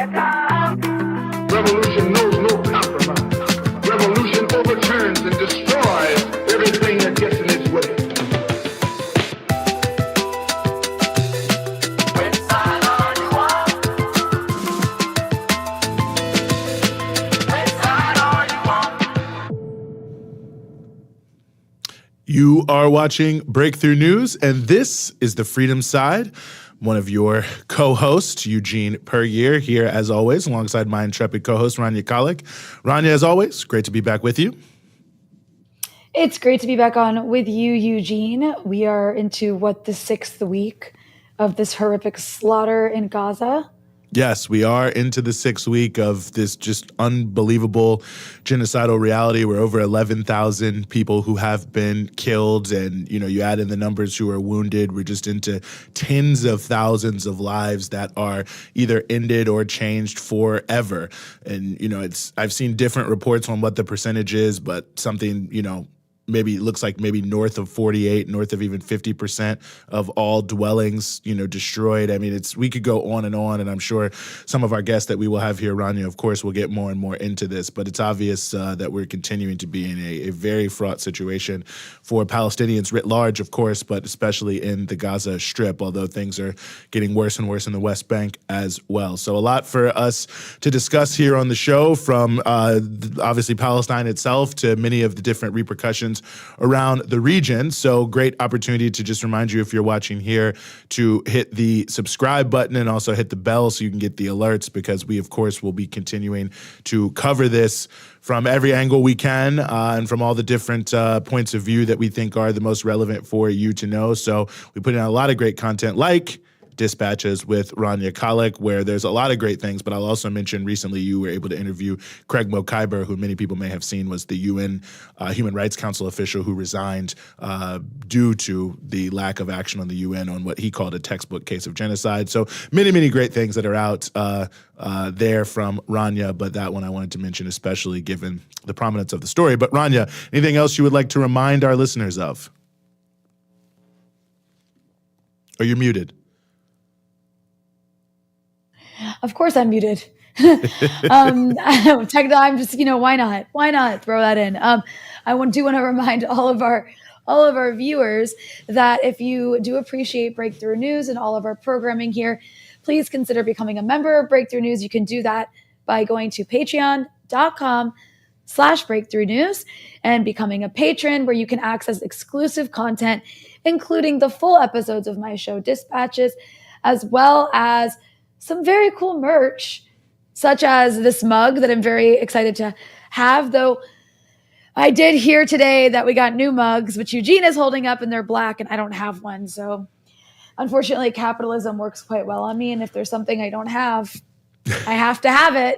Revolution knows no compromise. Revolution overturns and destroys everything that gets in its way. Which side are you on? Which side are you on? You are watching Breakthrough News, and this is the Freedom Side. One of your co-hosts, Eugene Perrier, here as always, alongside my intrepid co-host, Rania Khalek. Rania, as always, great to be back with you. It's great to be back on with you, Eugene. We are into, the 6th week of this horrific slaughter in Gaza? Yes, we are into the 6th week of this just unbelievable genocidal reality where over 11,000 people who have been killed, and you add in the numbers who are wounded, we're just into tens of thousands of lives that are either ended or changed forever. And I've seen different reports on what the percentage is, but something maybe it looks like maybe north of 48, north of even 50% of all dwellings, destroyed. I mean, we could go on, and I'm sure some of our guests that we will have here, Rania, of course, will get more and more into this, but it's obvious that we're continuing to be in a very fraught situation for Palestinians writ large, of course, but especially in the Gaza Strip, although things are getting worse and worse in the West Bank as well. So a lot for us to discuss here on the show, from obviously Palestine itself to many of the different repercussions around the region. So great opportunity to just remind you, if you're watching here, to hit the subscribe button and also hit the bell so you can get the alerts, because we, of course, will be continuing to cover this from every angle we can and from all the different points of view that we think are the most relevant for you to know. So we put in a lot of great content like Dispatches with Rania Khalek, where there's a lot of great things, but I'll also mention recently you were able to interview Craig Mokhiber, who many people may have seen was the UN Human Rights Council official who resigned due to the lack of action on the UN on what he called a textbook case of genocide. So many, many great things that are out there from Rania, but that one I wanted to mention, especially given the prominence of the story. But Rania, anything else you would like to remind our listeners of? Or you're muted. Of course I'm muted. I'm just, why not? Why not throw that in? I do want to remind all of our viewers that if you do appreciate Breakthrough News and all of our programming here, please consider becoming a member of Breakthrough News. You can do that by going to patreon.com/Breakthrough News and becoming a patron, where you can access exclusive content, including the full episodes of my show Dispatches, as well as some very cool merch, such as this mug that I'm very excited to have, though I did hear today that we got new mugs, which Eugene is holding up, and they're black, and I don't have one. So unfortunately, capitalism works quite well on me, and if there's something I don't have, I have to have it.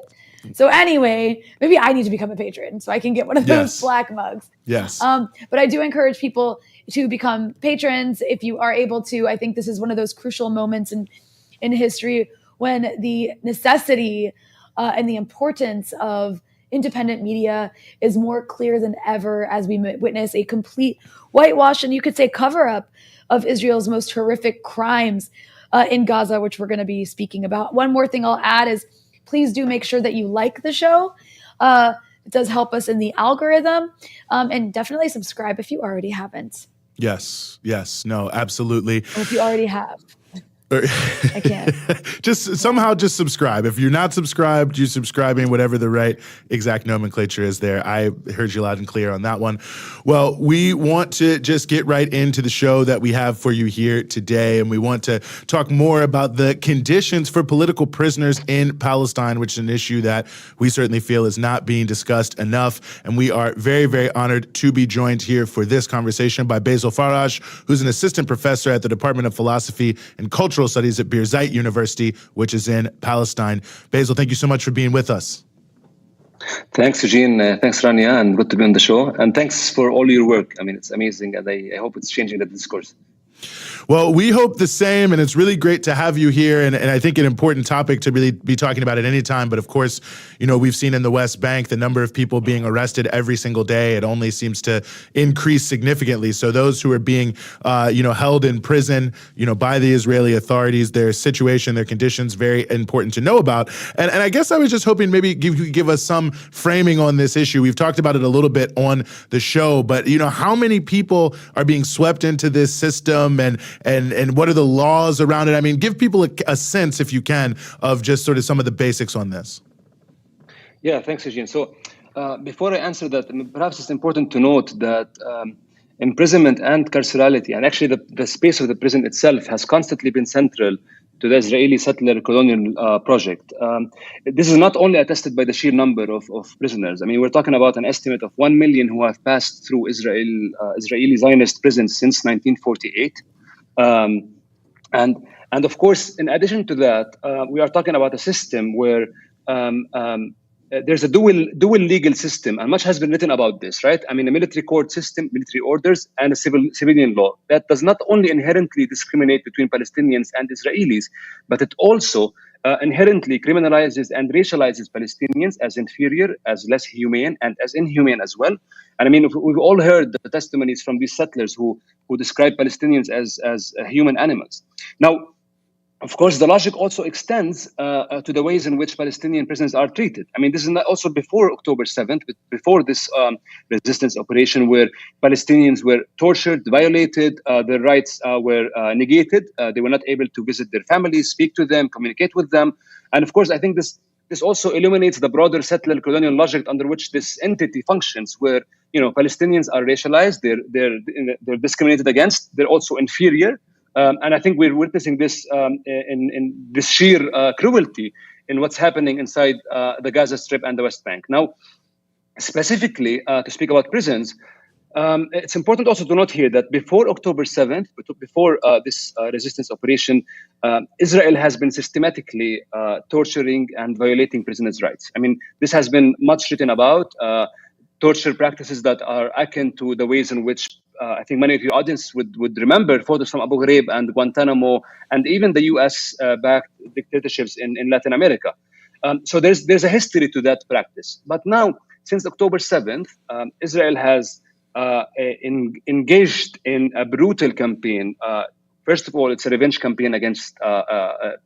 So anyway, maybe I need to become a patron so I can get one of those black mugs. Yes. But I do encourage people to become patrons if you are able to. I think this is one of those crucial moments in history when the necessity and the importance of independent media is more clear than ever, as we witness a complete whitewash, and you could say cover-up, of Israel's most horrific crimes in Gaza, which we're going to be speaking about. One more thing I'll add is, please do make sure that you like the show. It does help us in the algorithm, and definitely subscribe if you already haven't. Yes, no, absolutely. Or if you already have. I can't. Just subscribe. If you're not subscribed, you're subscribing, whatever the right exact nomenclature is there. I heard you loud and clear on that one. Well, we want to just get right into the show that we have for you here today, and we want to talk more about the conditions for political prisoners in Palestine, which is an issue that we certainly feel is not being discussed enough. And we are very, very honored to be joined here for this conversation by Basil Faraj, who's an assistant professor at the Department of Philosophy and Cultural Studies at Birzeit University, which is in Palestine. Basil, thank you so much for being with us. Thanks, Eugene. Thanks, Rania, and good to be on the show. And thanks for all your work. I mean, it's amazing, and I hope it's changing the discourse. Well, we hope the same, and it's really great to have you here, and I think an important topic to really be talking about at any time. But of course, we've seen in the West Bank the number of people being arrested every single day. It only seems to increase significantly. So those who are being, held in prison, by the Israeli authorities, their situation, their conditions, very important to know about. And I guess I was just hoping maybe you could give us some framing on this issue. We've talked about it a little bit on the show, but how many people are being swept into this system, and what are the laws around it? I mean, give people a sense, if you can, of just sort of some of the basics on this. Yeah, thanks, Eugene. So before I answer that, perhaps it's important to note that imprisonment and carcerality, and actually the space of the prison itself, has constantly been central to the Israeli settler colonial project. This is not only attested by the sheer number of prisoners. I mean, we're talking about an estimate of 1 million who have passed through Israeli Zionist prisons since 1948. And of course, in addition to that, we are talking about a system where there's a dual legal system, and much has been written about this, right? I mean, a military court system, military orders, and a civilian law that does not only inherently discriminate between Palestinians and Israelis, but it also inherently criminalizes and racializes Palestinians as inferior, as less humane, and as inhumane as well. And I mean, we've all heard the testimonies from these settlers who describe Palestinians as human animals. Now, of course, the logic also extends to the ways in which Palestinian prisoners are treated. I mean, this is also before October 7th, before this resistance operation, where Palestinians were tortured, violated, their rights were negated. They were not able to visit their families, speak to them, communicate with them. And of course, I think this also illuminates the broader settler colonial logic under which this entity functions, where Palestinians are racialized, they're discriminated against, they're also inferior. And I think we're witnessing this in this sheer cruelty in what's happening inside the Gaza Strip and the West Bank. Now, specifically to speak about prisons, it's important also to note here that before October 7th, before this resistance operation, Israel has been systematically torturing and violating prisoners' rights. I mean, this has been much written about. Torture practices that are akin to the ways in which I think many of your audience would remember photos from Abu Ghraib and Guantanamo, and even the US-backed dictatorships in Latin America. So there's a history to that practice. But now, since October 7th, Israel has engaged in a brutal campaign. First of all, it's a revenge campaign against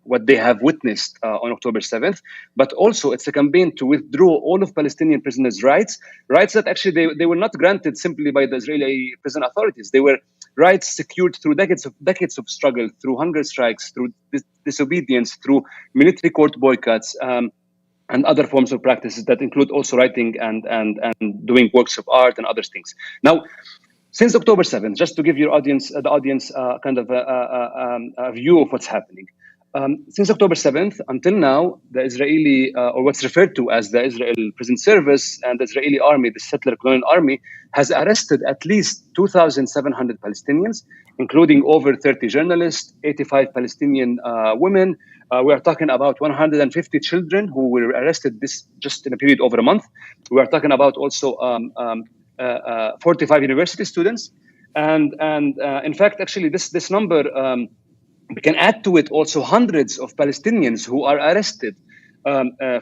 what they have witnessed on October 7th, but also it's a campaign to withdraw all of Palestinian prisoners' rights that actually they were not granted simply by the Israeli prison authorities. They were rights secured through decades of struggle, through hunger strikes, through disobedience, through military court boycotts, and other forms of practices that include also writing and doing works of art and other things. Now, since October 7th, just to give the audience kind of a view of what's happening. Since October 7th until now, the Israeli, or what's referred to as the Israel Prison Service and the Israeli army, the settler colonial army, has arrested at least 2,700 Palestinians, including over 30 journalists, 85 Palestinian women. We are talking about 150 children who were arrested just in a period over a month. We are talking about also 45 university students, and in fact, actually, this number we can add to it also hundreds of Palestinians who are arrested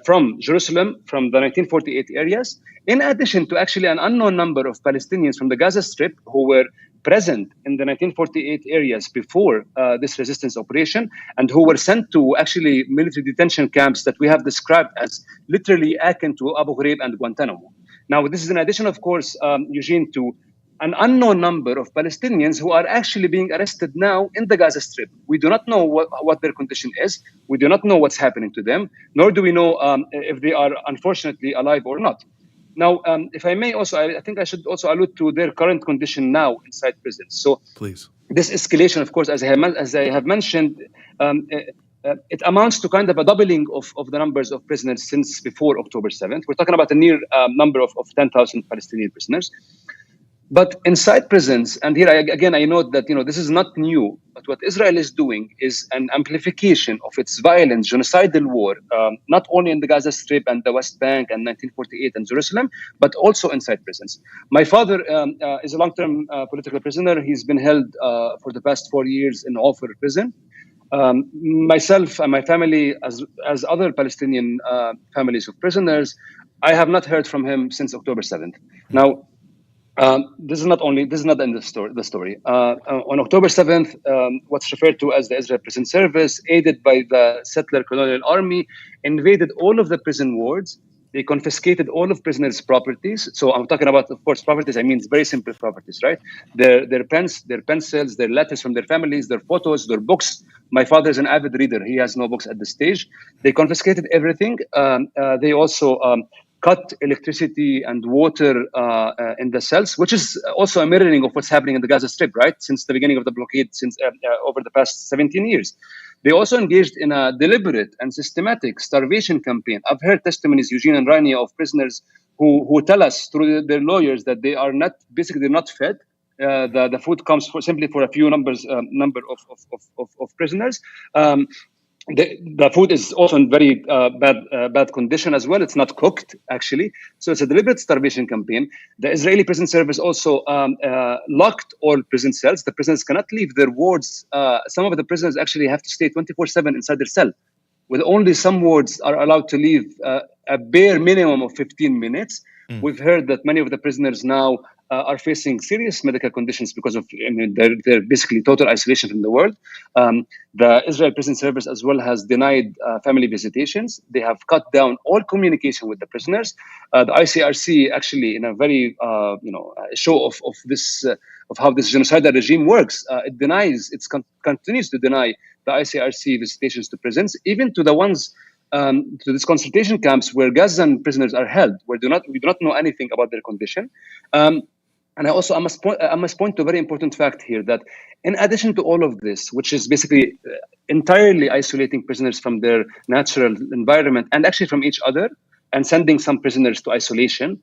from Jerusalem, from the 1948 areas, in addition to actually an unknown number of Palestinians from the Gaza Strip who were present in the 1948 areas before this resistance operation, and who were sent to actually military detention camps that we have described as literally akin to Abu Ghraib and Guantanamo. Now, this is in addition, of course, Eugene, to an unknown number of Palestinians who are actually being arrested now in the Gaza Strip. We do not know what their condition is. We do not know what's happening to them, nor do we know if they are unfortunately alive or not. Now, if I may also, I think I should also allude to their current condition now inside prisons. So please. This escalation, of course, as I have mentioned, it amounts to kind of a doubling of the numbers of prisoners since before October 7th. We're talking about a near number of 10,000 Palestinian prisoners. But inside prisons, and here I note that this is not new. But what Israel is doing is an amplification of its violent, genocidal war, not only in the Gaza Strip and the West Bank and 1948 and Jerusalem, but also inside prisons. My father is a long-term political prisoner. He's been held for the past 4 years in Ofer prison. Myself and my family, as other Palestinian families of prisoners, I have not heard from him since October 7th. Now, this is not the end of the story. On October 7th, what's referred to as the Israel Prison Service, aided by the settler colonial army, invaded all of the prison wards. They confiscated all of prisoners' properties. So I'm talking about, of course, properties. I mean, it's very simple properties, right? Their pens, their pencils, their letters from their families, their photos, their books. My father is an avid reader. He has no books at this stage. They confiscated everything. They also cut electricity and water in the cells, which is also a mirroring of what's happening in the Gaza Strip, right? Since the beginning of the blockade, since over the past 17 years. They also engaged in a deliberate and systematic starvation campaign. I've heard testimonies, Eugene and Rania, of prisoners who tell us through their lawyers that they are not, basically they're not fed. The food comes simply for a few number of prisoners. The food is also in very bad condition as well. It's not cooked, actually. So it's a deliberate starvation campaign. The Israeli prison service also locked all prison cells. The prisoners cannot leave their wards. Some of the prisoners actually have to stay 24/7 inside their cell, with only some wards are allowed to leave a bare minimum of 15 minutes. We've heard that many of the prisoners now are facing serious medical conditions because of they're basically total isolation from the world. The Israel Prison Service as well has denied family visitations. They have cut down all communication with the prisoners. The ICRC actually, in a very show of this of how this genocidal regime works, it continues to deny the ICRC visitations to prisons, even to the ones to these concentration camps where Gazan prisoners are held, where we do not know anything about their condition. And I must point to a very important fact here, that in addition to all of this, which is basically entirely isolating prisoners from their natural environment and actually from each other, and sending some prisoners to isolation,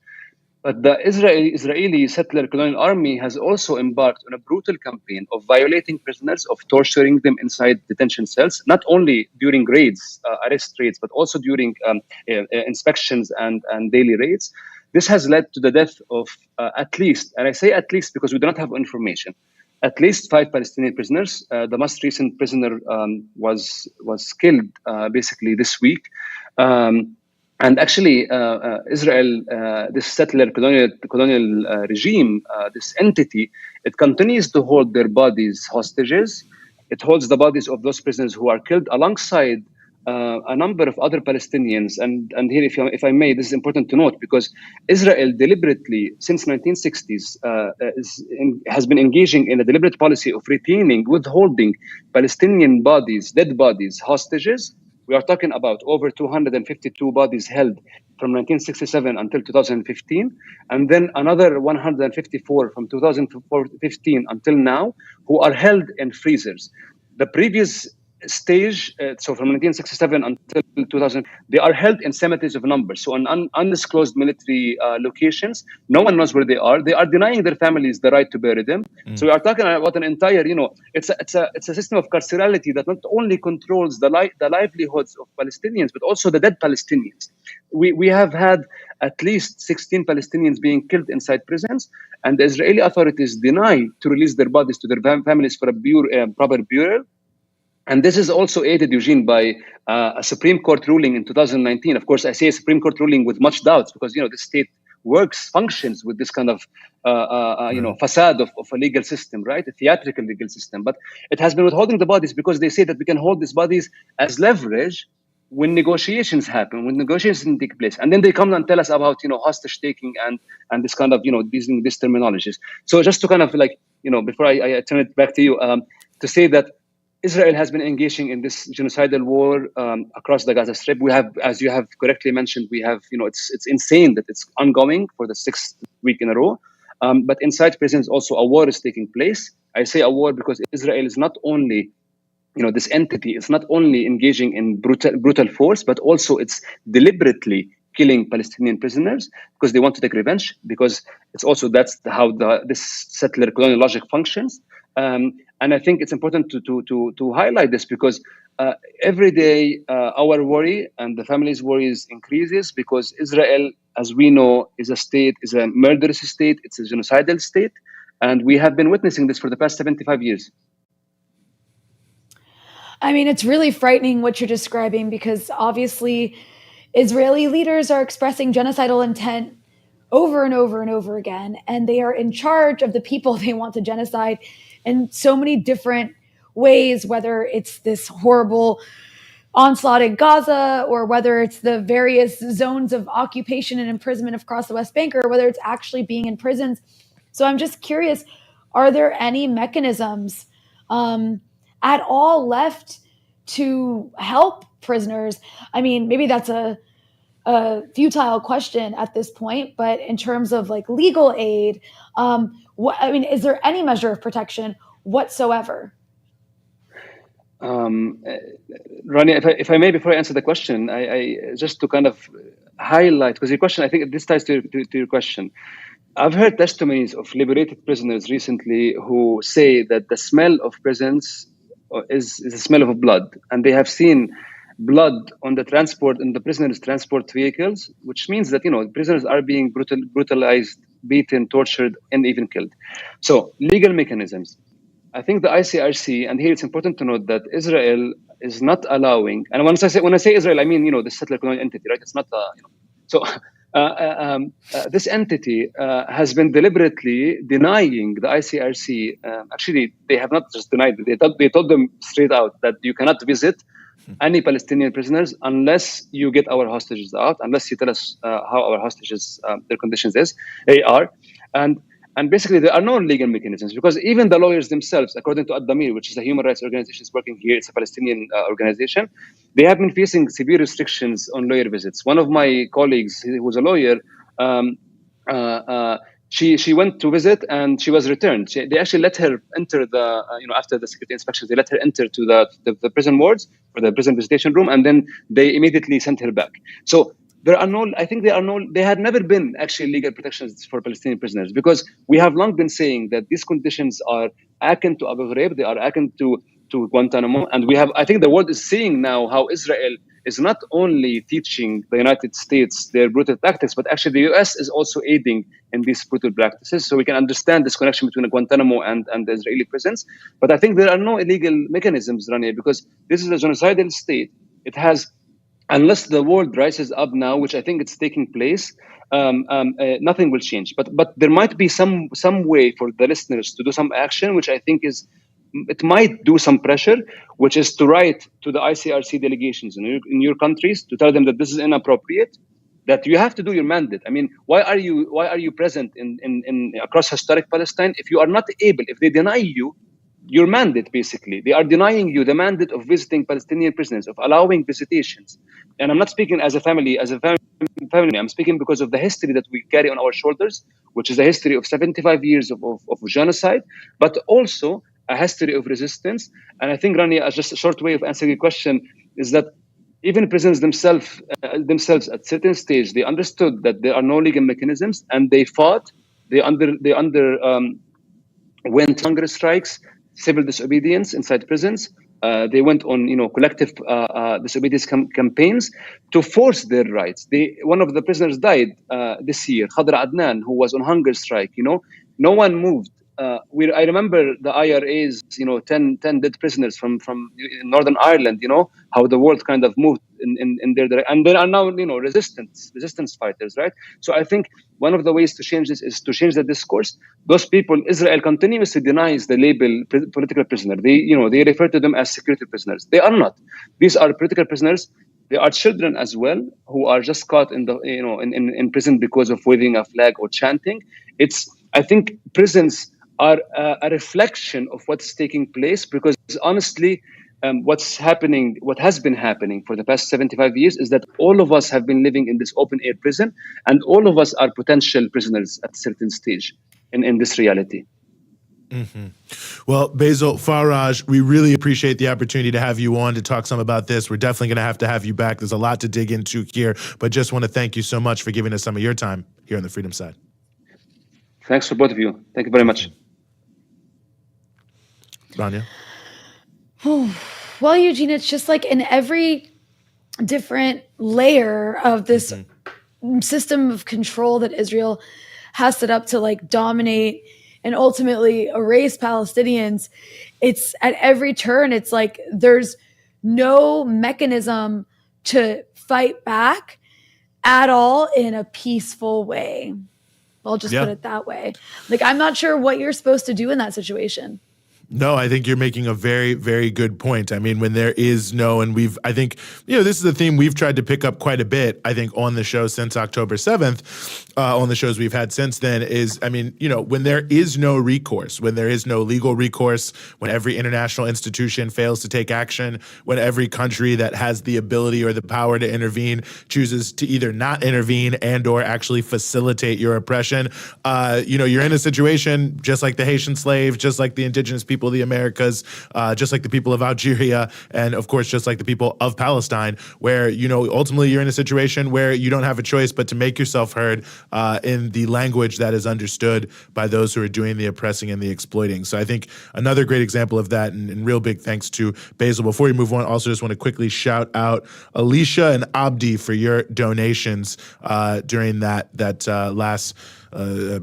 but the Israeli settler colonial army has also embarked on a brutal campaign of violating prisoners, of torturing them inside detention cells, not only during raids, arrest raids, but also during inspections and daily raids. This has led to the death of at least, and I say at least because we do not have information, at least 5 Palestinian prisoners. The most recent prisoner was killed basically this week. And actually, Israel, this settler colonial regime, this entity, it continues to hold their bodies hostages. It holds the bodies of those prisoners who are killed alongside a number of other Palestinians. And here, if I may, this is important to note, because Israel deliberately, since 1960s, has been engaging in a deliberate policy of withholding Palestinian bodies, dead bodies, hostages. We are talking about over 252 bodies held from 1967 until 2015, and then another 154 from 2015 until now, who are held in freezers. The previous stage, so from 1967 until 2000, they are held in cemeteries of numbers, so on undisclosed military locations. No one knows where they are. They are denying their families the right to bury them. So we are talking about an entire, it's a system of carcerality that not only controls the livelihoods of Palestinians, but also the dead Palestinians. We have had at least 16 Palestinians being killed inside prisons, and the Israeli authorities deny to release their bodies to their families for a proper burial. And this is also aided, Eugene, by a Supreme Court ruling in 2019. Of course, I say a Supreme Court ruling with much doubts, because the state functions with this kind of facade of a legal system, right? A theatrical legal system. But it has been withholding the bodies because they say that we can hold these bodies as leverage when negotiations happen, when negotiations take place. And then they come and tell us about hostage taking and this kind of using these terminologies. So just to kind of before I turn it back to you, to say that Israel has been engaging in this genocidal war across the Gaza Strip. We have, as you have correctly mentioned, it's insane that it's ongoing for the 6th week in a row. But inside prisons also a war is taking place. I say a war because Israel is not only, this entity is not only engaging in brutal force, but also it's deliberately killing Palestinian prisoners because they want to take revenge, because it's also that's how this settler colonial logic functions. And I think it's important to highlight this because every day our worry and the family's worries increases because Israel, as we know, is a murderous state. It's a genocidal state. And we have been witnessing this for the past 75 years. I mean, it's really frightening what you're describing because obviously Israeli leaders are expressing genocidal intent over and over and over again, and they are in charge of the people they want to genocide in so many different ways, whether it's this horrible onslaught in Gaza or whether it's the various zones of occupation and imprisonment across the West Bank or whether it's actually being in prisons. So I'm just curious, are there any mechanisms at all left to help prisoners? I mean, maybe that's a futile question at this point, but in terms of like legal aid, is there any measure of protection whatsoever? Rania, if I may, before I answer the question, I just to kind of highlight, because your question, I think this ties to your question. I've heard testimonies of liberated prisoners recently who say that the smell of prisons is the smell of blood, and they have seen blood on the transport in the prisoners' transport vehicles, which means that prisoners are being brutalized, beaten, tortured, and even killed. So legal mechanisms. I think the ICRC, and here it's important to note that Israel is not allowing. And when I say Israel, I mean the settler colonial entity, right? It's not so. This entity has been deliberately denying the ICRC. Actually, they have not just denied it. They told them straight out that you cannot visit any Palestinian prisoners unless you get our hostages out, unless you tell us how our hostages, their conditions are. And basically, there are no legal mechanisms because even the lawyers themselves, according to Ad-Damir, which is a human rights organization working here, it's a Palestinian organization, they have been facing severe restrictions on lawyer visits. One of my colleagues, who was a lawyer, she went to visit and she was returned. They actually let her enter after the security inspections, they let her enter to the prison wards or the prison visitation room, and then they immediately sent her back. So they had never been actually legal protections for Palestinian prisoners because we have long been saying that these conditions are akin to Abu Ghraib, they are akin to Guantanamo, and I think the world is seeing now how Israel is not only teaching the United States their brutal tactics, but actually the US is also aiding in these brutal practices. So we can understand this connection between Guantanamo and the Israeli prisons. But I think there are no illegal mechanisms, Rania, because this is a genocidal state. It has, unless the world rises up now, which I think it's taking place, nothing will change. But there might be some way for the listeners to do some action, which I think it might do some pressure, which is to write to the ICRC delegations in your countries to tell them that this is inappropriate, that you have to do your mandate. I mean, why are you present in across historic Palestine if you are not able, if they deny you your mandate, basically. They are denying you the mandate of visiting Palestinian prisoners, of allowing visitations. And I'm not speaking as a family, I'm speaking because of the history that we carry on our shoulders, which is a history of 75 years of genocide, but also a history of resistance. And I think, Rania, just a short way of answering your question is that even prisoners themselves at certain stage, they understood that there are no legal mechanisms, and they fought. They went hunger strikes, civil disobedience inside prisons. They went on, collective disobedience campaigns to force their rights. One of the prisoners died this year, Khadra Adnan, who was on hunger strike. No one moved. I remember the IRA's, 10 dead prisoners from Northern Ireland. How the world kind of moved in their direction, and there are now resistance fighters, right? So I think one of the ways to change this is to change the discourse. Those people, Israel continuously denies the label political prisoner. They refer to them as security prisoners. They are not. These are political prisoners. There are children as well who are just caught in prison because of waving a flag or chanting. I think prisons are a reflection of what's taking place, because honestly, what has been happening for the past 75 years is that all of us have been living in this open air prison, and all of us are potential prisoners at a certain stage in this reality. Well, Basil Faraj, we really appreciate the opportunity to have you on to talk some about this. We're definitely going to have you back. There's a lot to dig into here, but just want to thank you so much for giving us some of your time here on the Freedom Side. Thanks for both of you. Thank you very much. Rania? Well, Eugene, it's just like in every different layer of this system of control that Israel has set up to like dominate and ultimately erase Palestinians, it's at every turn, it's like there's no mechanism to fight back at all in a peaceful way. I'll just put it that way. Like, I'm not sure what you're supposed to do in that situation. No, I think you're making a very, very good point. I mean, when there is no, and I think, this is a theme we've tried to pick up quite a bit, I think, on the show since October 7th, on the shows we've had since then is, when there is no recourse, when there is no legal recourse, when every international institution fails to take action, when every country that has the ability or the power to intervene chooses to either not intervene and or actually facilitate your oppression, you're in a situation just like the Haitian slave, just like the indigenous people of the Americas, just like the people of Algeria, and of course, just like the people of Palestine, where, ultimately you're in a situation where you don't have a choice but to make yourself heard in the language that is understood by those who are doing the oppressing and the exploiting. So I think another great example of that, and real big thanks to Basil. Before we move on, also just want to quickly shout out Alicia and Abdi for your donations during that last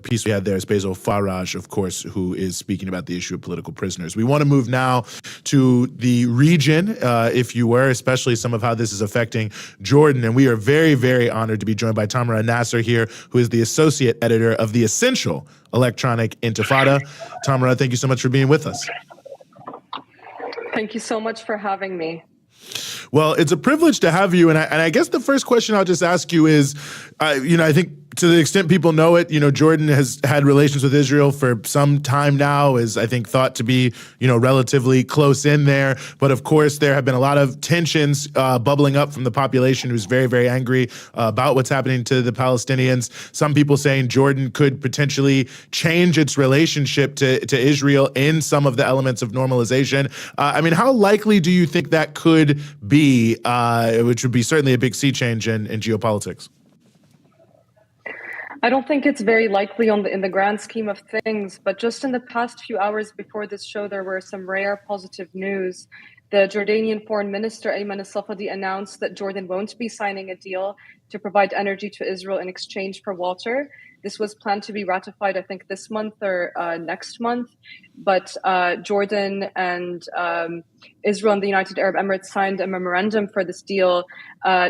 piece we had there is Basil Faraj, of course, who is speaking about the issue of political prisoners. We want to move now to the region, if you were, especially some of how this is affecting Jordan. And we are very, very honored to be joined by Tamara Nasser here, who is the associate editor of The Essential Electronic Intifada. Tamara, thank you so much for being with us. Thank you so much for having me. Well, it's a privilege to have you. And I guess the first question I'll just ask you is, I think to the extent people know it, Jordan has had relations with Israel for some time now, is I think thought to be, relatively close in there. But of course, there have been a lot of tensions bubbling up from the population who's very, very angry about what's happening to the Palestinians. Some people saying Jordan could potentially change its relationship to Israel in some of the elements of normalization. How likely do you think that could be, which would be certainly a big sea change in geopolitics? I don't think it's very likely in the grand scheme of things, but just in the past few hours before this show, there were some rare positive news. The Jordanian Foreign Minister Ayman al-Safadi announced that Jordan won't be signing a deal to provide energy to Israel in exchange for water. This was planned to be ratified, I think, this month or next month. But Jordan and Israel and the United Arab Emirates signed a memorandum for this deal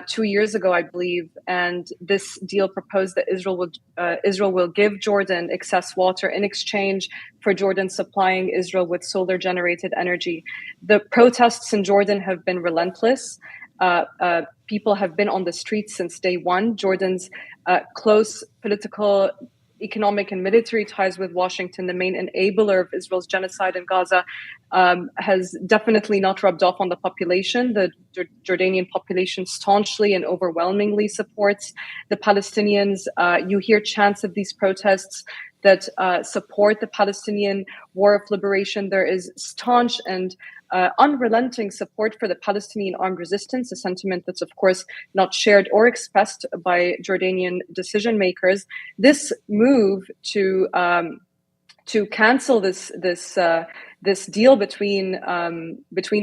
2 years ago, I believe. And this deal proposed that Israel will give Jordan excess water in exchange for Jordan supplying Israel with solar-generated energy. The protests in Jordan have been relentless. People have been on the streets since day one. Jordan's close political, economic, and military ties with Washington, the main enabler of Israel's genocide in Gaza, has definitely not rubbed off on the population. The Jordanian population staunchly and overwhelmingly supports the Palestinians. You hear chants of these protests that support the Palestinian war of liberation. There is staunch and unrelenting support for the Palestinian armed resistance, a sentiment that's, of course, not shared or expressed by Jordanian decision makers. This move to cancel this deal between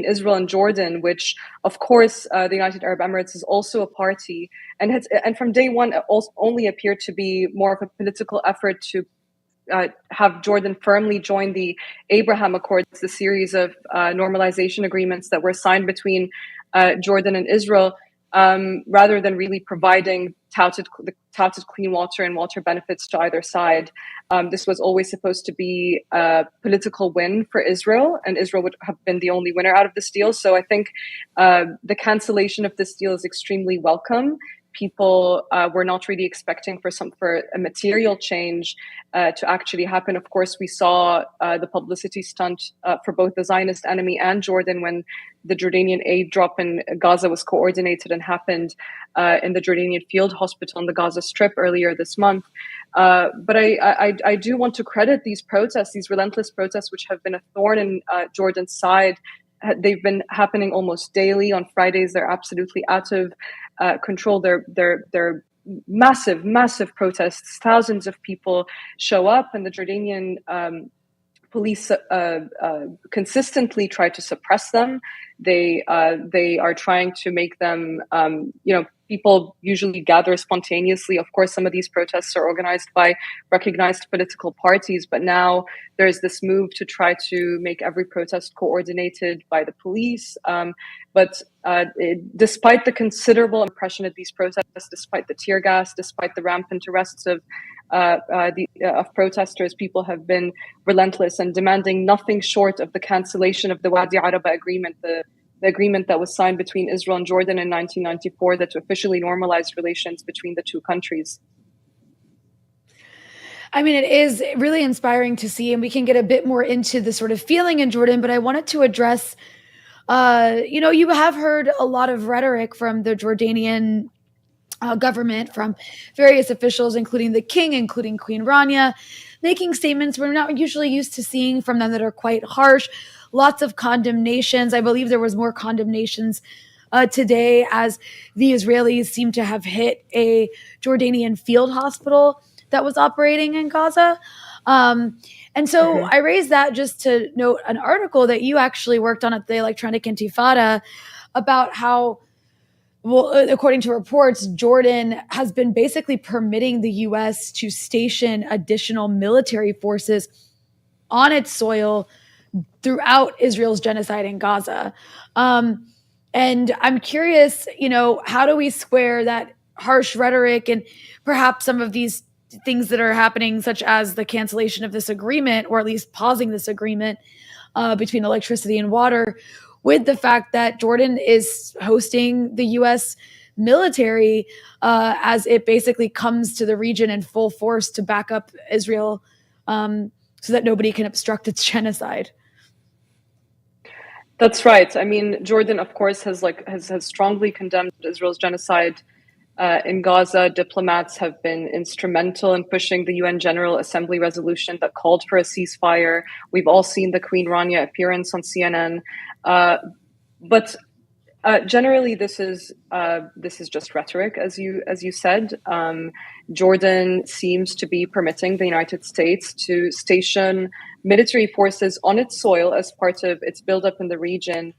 Israel and Jordan, which, of course, the United Arab Emirates is also a party, and from day one only appeared to be more of a political effort to have Jordan firmly join the Abraham Accords, the series of normalization agreements that were signed between Jordan and Israel, rather than really providing the touted clean water and water benefits to either side. This was always supposed to be a political win for Israel, and Israel would have been the only winner out of this deal. So I think the cancellation of this deal is extremely welcome. people were not really expecting for a material change to actually happen. Of course, we saw the publicity stunt for both the Zionist enemy and Jordan when the Jordanian aid drop in Gaza was coordinated and happened in the Jordanian Field Hospital on the Gaza Strip earlier this month. But I do want to credit these protests, these relentless protests, which have been a thorn in Jordan's side. They've been happening almost daily. On Fridays, they're absolutely out of control. They're massive protests. Thousands of people show up, and the Jordanian police consistently try to suppress them. They are trying to make them, people usually gather spontaneously. Of course, some of these protests are organized by recognized political parties, but now there's this move to try to make every protest coordinated by the police. Despite the considerable impression of these protests, despite the tear gas, despite the rampant arrests of protesters, people have been relentless and demanding nothing short of the cancellation of the Wadi Araba agreement, the agreement that was signed between Israel and Jordan in 1994 that officially normalized relations between the two countries. I mean, it is really inspiring to see, and we can get a bit more into the sort of feeling in Jordan, but I wanted to address, you have heard a lot of rhetoric from the Jordanian government, from various officials, including the king, including Queen Rania, making statements we're not usually used to seeing from them that are quite harsh. Lots of condemnations. I believe there was more condemnations today as the Israelis seem to have hit a Jordanian field hospital that was operating in Gaza. And so I raised that just to note an article that you actually worked on at the Electronic Intifada about how, well, according to reports, Jordan has been basically permitting the U.S. to station additional military forces on its soil throughout Israel's genocide in Gaza. And I'm curious, how do we square that harsh rhetoric and perhaps some of these things that are happening, such as the cancellation of this agreement, or at least pausing this agreement between electricity and water, with the fact that Jordan is hosting the U.S. military as it basically comes to the region in full force to back up Israel so that nobody can obstruct its genocide. That's right. I mean, Jordan, of course, has strongly condemned Israel's genocide in Gaza. Diplomats have been instrumental in pushing the UN General Assembly resolution that called for a ceasefire. We've all seen the Queen Rania appearance on CNN. But generally, this is just rhetoric, as you said. Jordan seems to be permitting the United States to station military forces on its soil as part of its buildup in the region,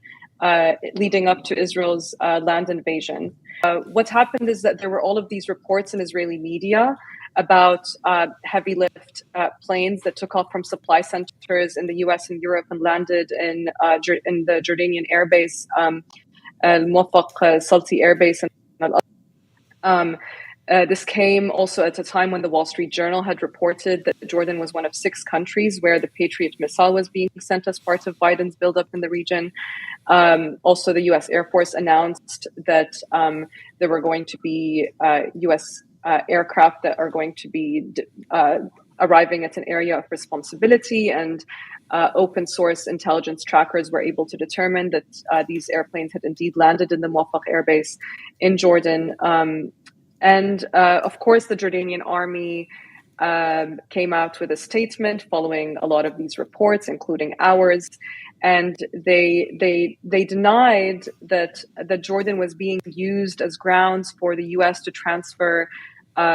leading up to Israel's land invasion. What happened is that there were all of these reports in Israeli media about heavy lift planes that took off from supply centers in the U.S. and Europe and landed in the Jordanian airbase, Al-Muwaffaq Salti airbase. This came also at a time when the Wall Street Journal had reported that Jordan was one of 6 countries where the Patriot missile was being sent as part of Biden's buildup in the region. Also, the U.S. Air Force announced that there were going to be U.S. Aircraft that are going to be arriving at an area of responsibility, and open source intelligence trackers were able to determine that these airplanes had indeed landed in the Muwaffaq airbase in Jordan. And of course, the Jordanian army came out with a statement following a lot of these reports, including ours, and they denied that Jordan was being used as grounds for the U.S. to transfer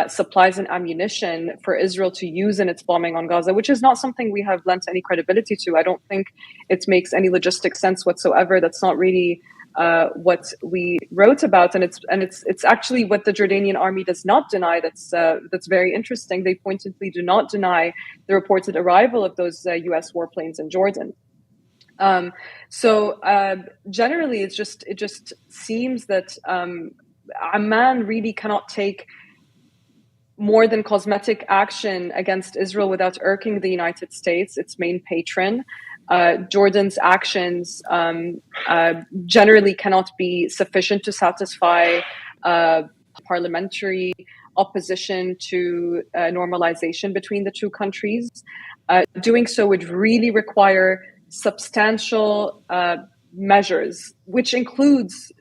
supplies and ammunition for Israel to use in its bombing on Gaza, which is not something we have lent any credibility to. I don't think it makes any logistic sense whatsoever. That's not really what we wrote about, and it's actually what the Jordanian army does not deny. That's very interesting. They pointedly do not deny the reported arrival of those U.S. warplanes in Jordan. So generally, it just seems that Amman really cannot take more than cosmetic action against Israel without irking the United States, its main patron. Jordan's actions generally cannot be sufficient to satisfy parliamentary opposition to normalization between the two countries. Doing so would really require substantial measures, which includes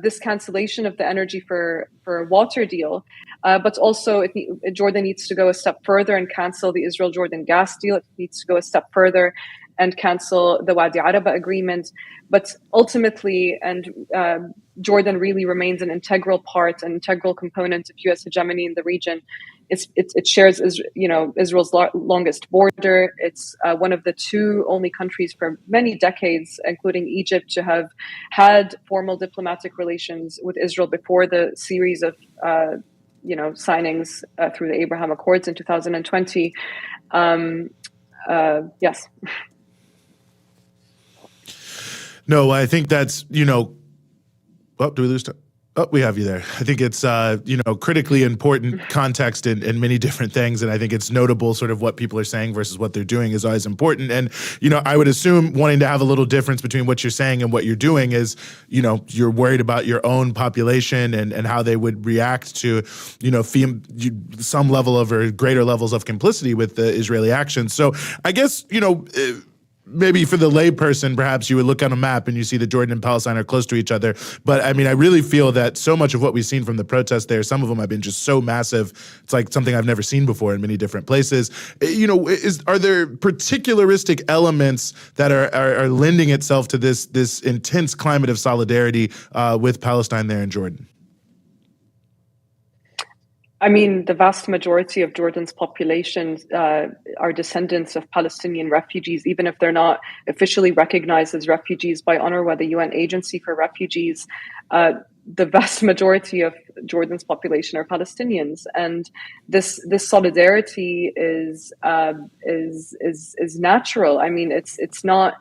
this cancellation of the energy for water deal, but also Jordan needs to go a step further and cancel the Israel-Jordan gas deal. It needs to go a step further and cancel the Wadi Araba agreement. But ultimately, Jordan really remains an integral component of U.S. hegemony in the region. It shares Israel's longest border. It's one of the two only countries for many decades, including Egypt, to have had formal diplomatic relations with Israel before the series of signings through the Abraham Accords in 2020. Yes. No, I think that's, do we lose time? Oh, we have you there. I think it's, critically important context in many different things. And I think it's notable sort of what people are saying versus what they're doing is always important. And, I would assume wanting to have a little difference between what you're saying and what you're doing is, you're worried about your own population and how they would react to, some level of or greater levels of complicity with the Israeli actions. So I guess, maybe for the layperson, perhaps you would look on a map and you see that Jordan and Palestine are close to each other. But I mean, I really feel that so much of what we've seen from the protests there, some of them have been just so massive. It's like something I've never seen before in many different places. Are there particularistic elements that are lending itself to this intense climate of solidarity with Palestine there in Jordan? I mean, the vast majority of Jordan's population are descendants of Palestinian refugees, even if they're not officially recognized as refugees by UNRWA, the UN Agency for Refugees. The vast majority of Jordan's population are Palestinians, and this solidarity is natural. I mean, it's not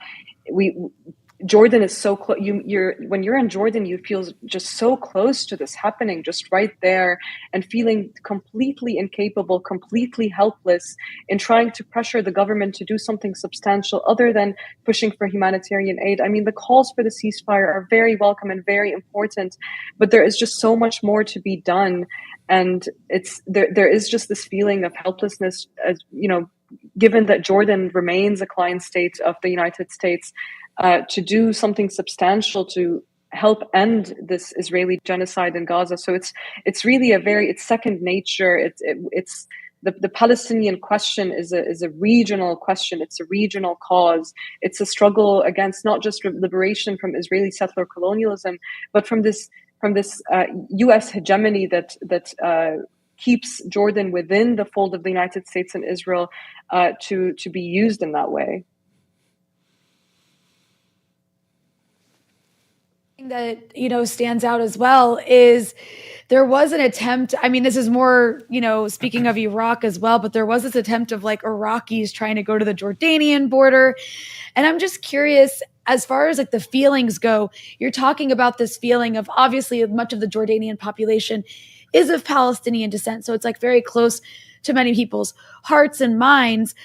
Jordan is so close. When you're in Jordan, you feel just so close to this happening, just right there, and feeling completely incapable, completely helpless in trying to pressure the government to do something substantial other than pushing for humanitarian aid. I mean, the calls for the ceasefire are very welcome and very important, but there is just so much more to be done, and there is just this feeling of helplessness, as given that Jordan remains a client state of the United States. To do something substantial to help end this Israeli genocide in Gaza. So it's really it's second nature. It's the Palestinian question is a regional question. It's a regional cause. It's a struggle against not just liberation from Israeli settler colonialism, but from this U.S. hegemony that keeps Jordan within the fold of the United States and Israel to be used in that way. That stands out as well is there was an attempt. I mean, this is more speaking of Iraq as well, but there was this attempt of like Iraqis trying to go to the Jordanian border, and I'm just curious, as far as like the feelings go, you're talking about this feeling of obviously much of the Jordanian population is of Palestinian descent, so it's like very close to many people's hearts and minds,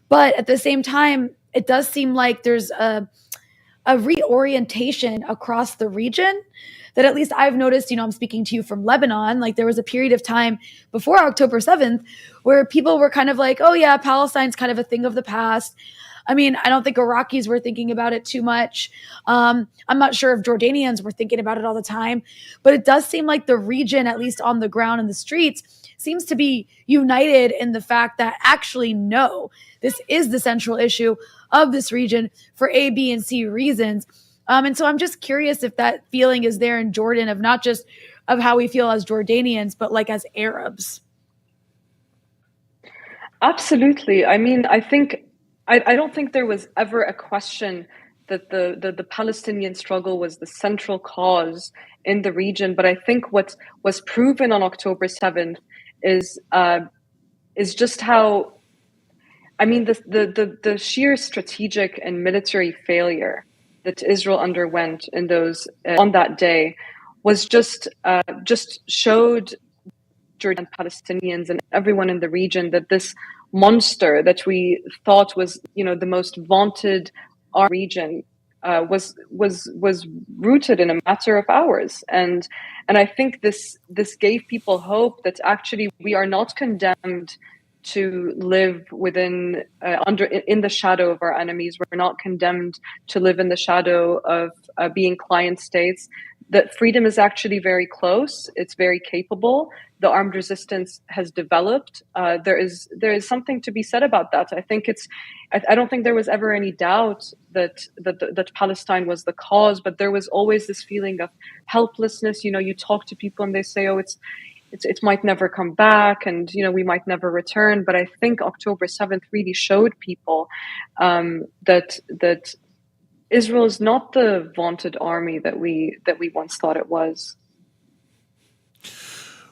but at the same time it does seem like there's a reorientation across the region that at least I've noticed. I'm speaking to you from Lebanon. Like there was a period of time before October 7th where people were kind of like, oh yeah, Palestine's kind of a thing of the past. I mean, I don't think Iraqis were thinking about it too much. I'm not sure if Jordanians were thinking about it all the time, but it does seem like the region, at least on the ground in the streets, seems to be united in the fact that actually, no, this is the central issue of this region for A, B, and C reasons. And so I'm just curious if that feeling is there in Jordan of not just of how we feel as Jordanians, but like as Arabs. Absolutely. I mean, I don't think there was ever a question that the Palestinian struggle was the central cause in the region. But I think what was proven on October 7th is just how, I mean, the sheer strategic and military failure that Israel underwent in on that day was just showed Jordan Palestinians and everyone in the region that this monster that we thought was the most vaunted our region was rooted in a matter of hours, and I think this gave people hope that actually we are not condemned to live within in the shadow of our enemies. We're not condemned to live in the shadow of being client states. That freedom is actually very close. It's very capable. The armed resistance has developed. There is something to be said about that. I think I don't think there was ever any doubt that Palestine was the cause, but there was always this feeling of helplessness. You talk to people and they say, "Oh, it might never come back, and we might never return." But I think October 7th really showed people that Israel is not the vaunted army that we once thought it was.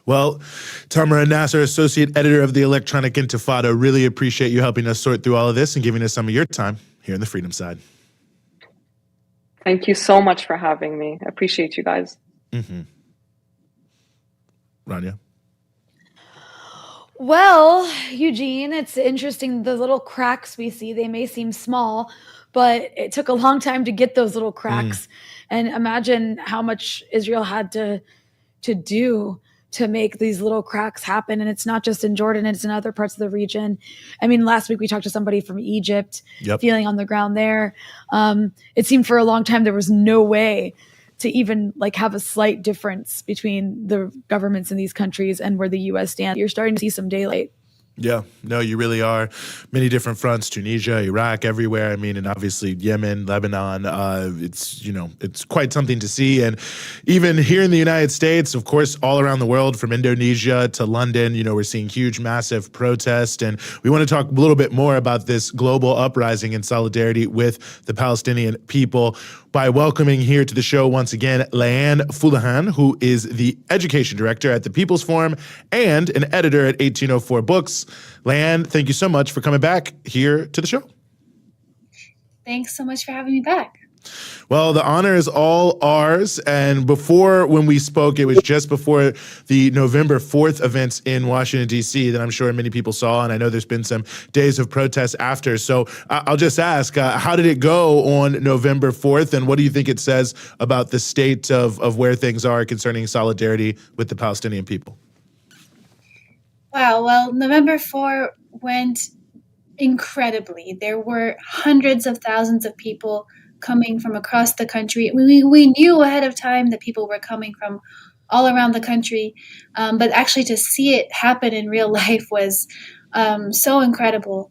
Well, Tamara Nasser, Associate Editor of the Electronic Intifada, really appreciate you helping us sort through all of this and giving us some of your time here on the Freedom Side. Thank you so much for having me. I appreciate you guys. Mm-hmm. Rania? Well, Eugene, it's interesting. The little cracks we see, they may seem small, but it took a long time to get those little cracks. And imagine how much Israel had to do to make these little cracks happen. And it's not just in Jordan, it's in other parts of the region. I mean, last week we talked to somebody from Egypt, feeling on the ground there. It seemed for a long time there was no way to even have a slight difference between the governments in these countries and where the U.S. stands. You're starting to see some daylight. Yeah, no, you really are. Many different fronts, Tunisia, Iraq, everywhere. I mean, and obviously Yemen, Lebanon. It's quite something to see. And even here in the United States, of course, all around the world, from Indonesia to London, we're seeing huge, massive protest. And we want to talk a little bit more about this global uprising in solidarity with the Palestinian people by welcoming here to the show once again, Leanne Foulahan, who is the Education Director at the People's Forum and an editor at 1804 Books. Leanne, thank you so much for coming back here to the show. Thanks so much for having me back. Well, the honor is all ours. And when we spoke, it was just before the November 4th events in Washington, D.C. that I'm sure many people saw. And I know there's been some days of protests after. So I'll just ask, how did it go on November 4th? And what do you think it says about the state of where things are concerning solidarity with the Palestinian people? Wow. Well, November 4 went incredibly. There were hundreds of thousands of people coming from across the country. We knew ahead of time that people were coming from all around the country, but actually to see it happen in real life was so incredible.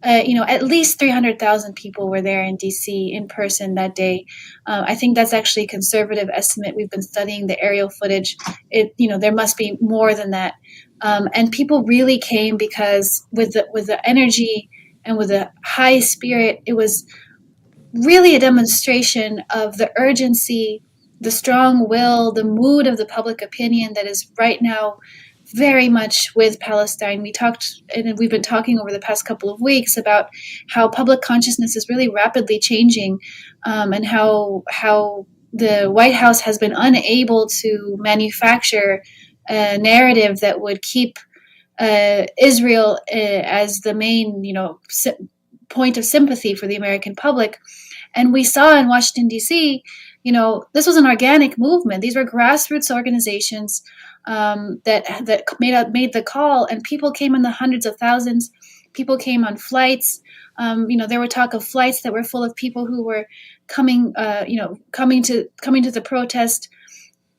At least 300,000 people were there in DC in person that day. I think that's actually a conservative estimate. We've been studying the aerial footage. There must be more than that. And people really came because with the energy and with the high spirit, it was really a demonstration of the urgency, the strong will, the mood of the public opinion that is right now very much with Palestine. We've been talking over the past couple of weeks about how public consciousness is really rapidly changing, and how the White House has been unable to manufacture a narrative that would keep Israel as the main, point of sympathy for the American public. And we saw in Washington, D.C., this was an organic movement. These were grassroots organizations that made the call, and people came in the hundreds of thousands. People came on flights. There were talk of flights that were full of people who were coming to the protest.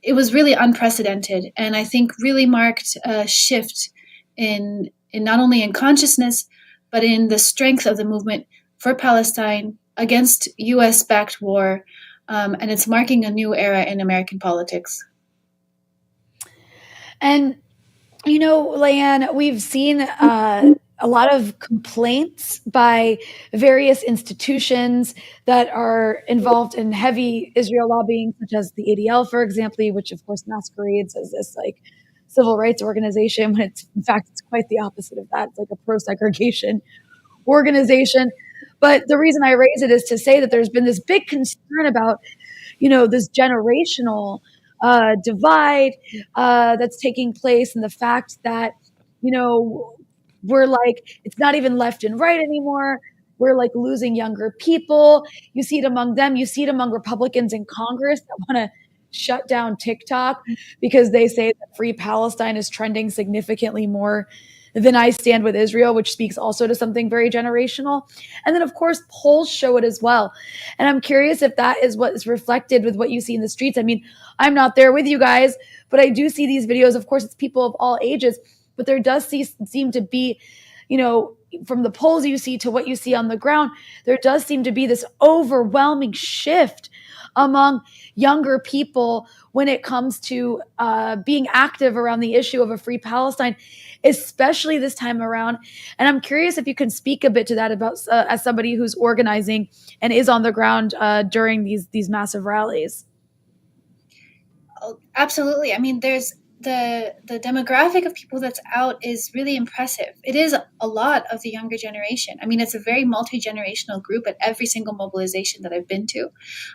It was really unprecedented, and I think really marked a shift in not only in consciousness, but in the strength of the movement for Palestine against U.S.-backed war, and it's marking a new era in American politics. And, Leanne, we've seen a lot of complaints by various institutions that are involved in heavy Israel lobbying, such as the ADL, for example, which of course masquerades as this civil rights organization, when in fact it's quite the opposite of that. It's like a pro-segregation organization. But the reason I raise it is to say that there's been this big concern about, this generational divide that's taking place, and the fact that, we're it's not even left and right anymore. we're like losing younger people. You see it among them. You see it among Republicans in Congress that want to shut down TikTok because they say that Free Palestine is trending significantly more than I stand with Israel, which speaks also to something very generational. And then, of course, polls show it as well. And I'm curious if that is what is reflected with what you see in the streets. I mean, I'm not there with you guys, but I do see these videos. Of course, it's people of all ages, but there does seem to be, you know, from the polls you see to what you see on the ground, there does seem to be this overwhelming shift among younger people when it comes to being active around the issue of a free Palestine, especially this time around. And I'm curious if you can speak a bit to that about as somebody who's organizing and is on the ground during these massive rallies. Oh, absolutely. I mean, there's the demographic of people that's out is really impressive. It is a lot of the younger generation. I mean, it's a very multi-generational group at every single mobilization that I've been to.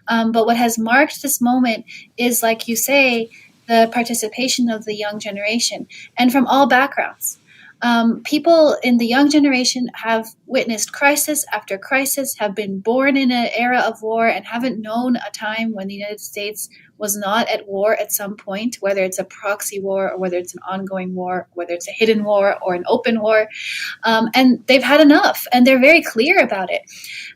But what has marked this moment is, like you say, the participation of the young generation and from all backgrounds. People in the young generation have witnessed crisis after crisis, have been born in an era of war and haven't known a time when the United States was not at war at some point, whether it's a proxy war or whether it's an ongoing war, whether it's a hidden war or an open war. And they've had enough, and they're very clear about it.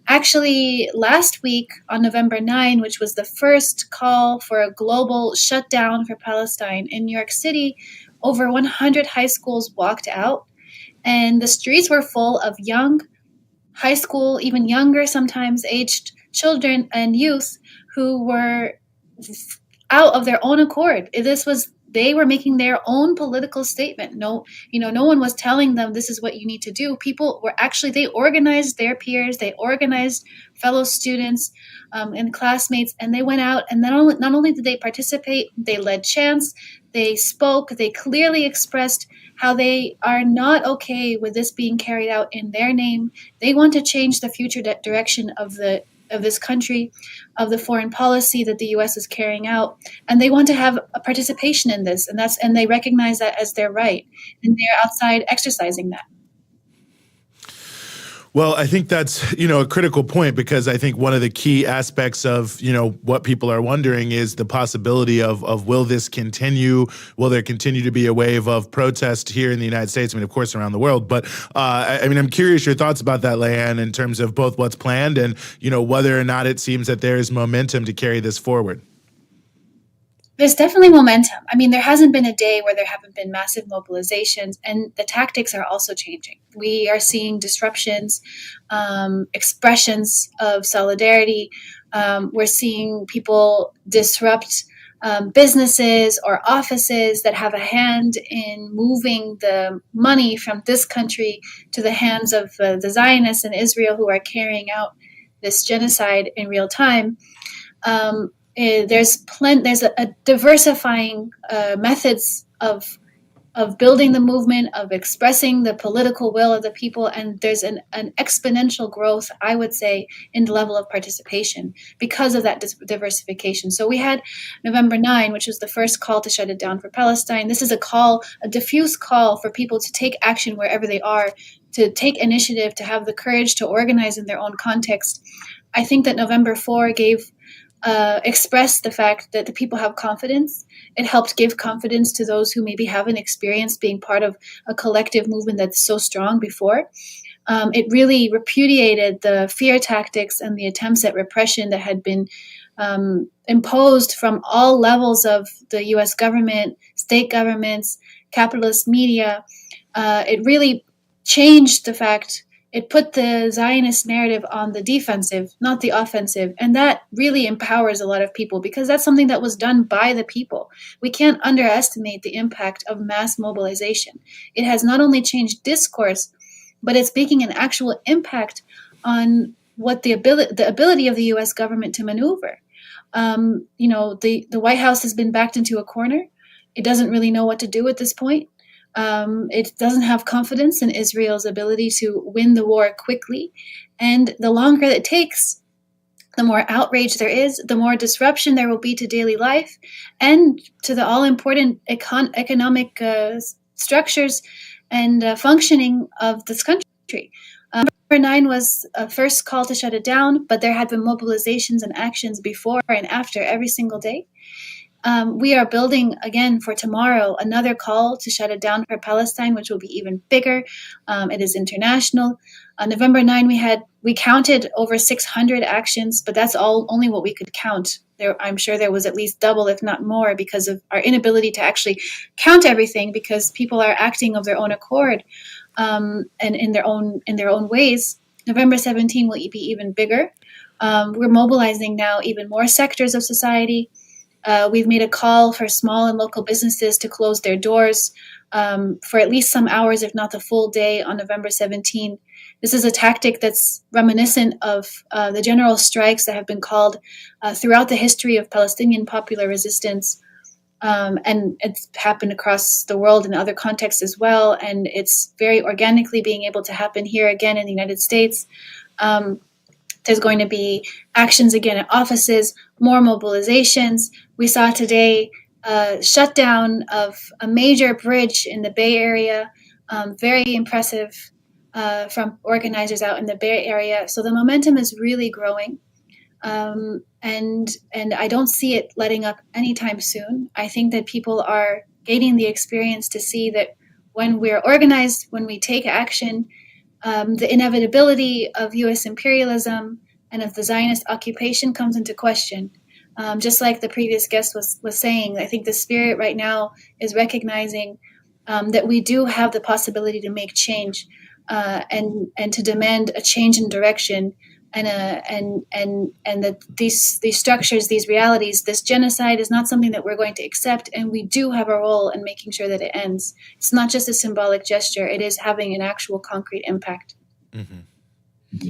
Actually, last week on November 9, which was the first call for a global shutdown for Palestine in New York City, over 100 high schools walked out, and the streets were full of young, high school, even younger sometimes aged children and youth who were out of their own accord. They were making their own political statement. No one was telling them this is what you need to do. People were actually, they organized their peers, they organized fellow students and classmates, and they went out, and not only did they participate, they led chants, they spoke, they clearly expressed how they are not okay with this being carried out in their name. They want to change the future direction of this country, of the foreign policy that the U.S. is carrying out, and they want to have a participation in this, and they recognize that as their right, and they're outside exercising that. Well, I think that's, a critical point, because I think one of the key aspects of, what people are wondering is the possibility of will this continue? Will there continue to be a wave of protest here in the United States? I mean, of course, around the world. But I'm curious your thoughts about that, Leanne, in terms of both what's planned and, whether or not it seems that there is momentum to carry this forward. There's definitely momentum. I mean, there hasn't been a day where there haven't been massive mobilizations, and the tactics are also changing. We are seeing disruptions, expressions of solidarity. We're seeing people disrupt businesses or offices that have a hand in moving the money from this country to the hands of the Zionists in Israel, who are carrying out this genocide in real time. There's a diversifying methods of building the movement, of expressing the political will of the people, and there's an exponential growth, I would say, in the level of participation because of that diversification. So we had November 9, which was the first call to shut it down for Palestine. This is a diffuse call for people to take action wherever they are, to take initiative, to have the courage to organize in their own context. I think that November 4 expressed the fact that the people have confidence. It helped give confidence to those who maybe haven't experienced being part of a collective movement that's so strong before. It really repudiated the fear tactics and the attempts at repression that had been imposed from all levels of the U.S. government, state governments, capitalist media. It really changed the fact. It put the Zionist narrative on the defensive, not the offensive. And that really empowers a lot of people, because that's something that was done by the people. We can't underestimate the impact of mass mobilization. It has not only changed discourse, but it's making an actual impact on what the ability of the U.S. government to maneuver. The White House has been backed into a corner. It doesn't really know what to do at this point. It doesn't have confidence in Israel's ability to win the war quickly. And the longer it takes, the more outrage there is, the more disruption there will be to daily life and to the all-important economic structures and functioning of this country. 9 was a first call to shut it down, but there had been mobilizations and actions before and after every single day. We are building again for tomorrow another call to shut it down for Palestine, which will be even bigger. It is international. On November 9, we counted over 600 actions, but that's only what we could count. I'm sure there was at least double, if not more, because of our inability to actually count everything, because people are acting of their own accord and in their own ways. November 17 will be even bigger. We're mobilizing now even more sectors of society. We've made a call for small and local businesses to close their doors for at least some hours, if not the full day, on November 17. This is a tactic that's reminiscent of the general strikes that have been called throughout the history of Palestinian popular resistance. And it's happened across the world in other contexts as well. And it's very organically being able to happen here again in the United States. There's going to be actions again at offices, more mobilizations. We saw today shutdown of a major bridge in the Bay Area, very impressive from organizers out in the Bay Area. So the momentum is really growing. And I don't see it letting up anytime soon. I think that people are gaining the experience to see that when we're organized, when we take action, the inevitability of U.S. imperialism and of the Zionist occupation comes into question. Just like the previous guest was saying, I think the spirit right now is recognizing that we do have the possibility to make change and to demand a change in direction, and that these structures, these realities, this genocide is not something that we're going to accept, and we do have a role in making sure that it ends. It's not just a symbolic gesture; it is having an actual concrete impact. Mm-hmm.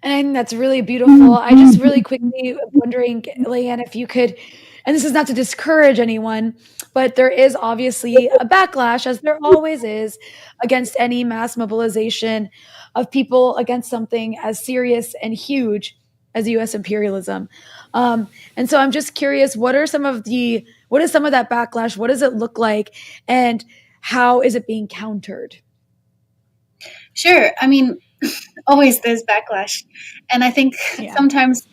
And I think that's really beautiful. I just really quickly wondering, Leanne, if you could, and this is not to discourage anyone, but there is obviously a backlash, as there always is, against any mass mobilization of people against something as serious and huge as U.S. imperialism. And so I'm just curious, what is some of that backlash? What does it look like? And how is it being countered? Sure. I mean, always there's backlash. And I think sometimes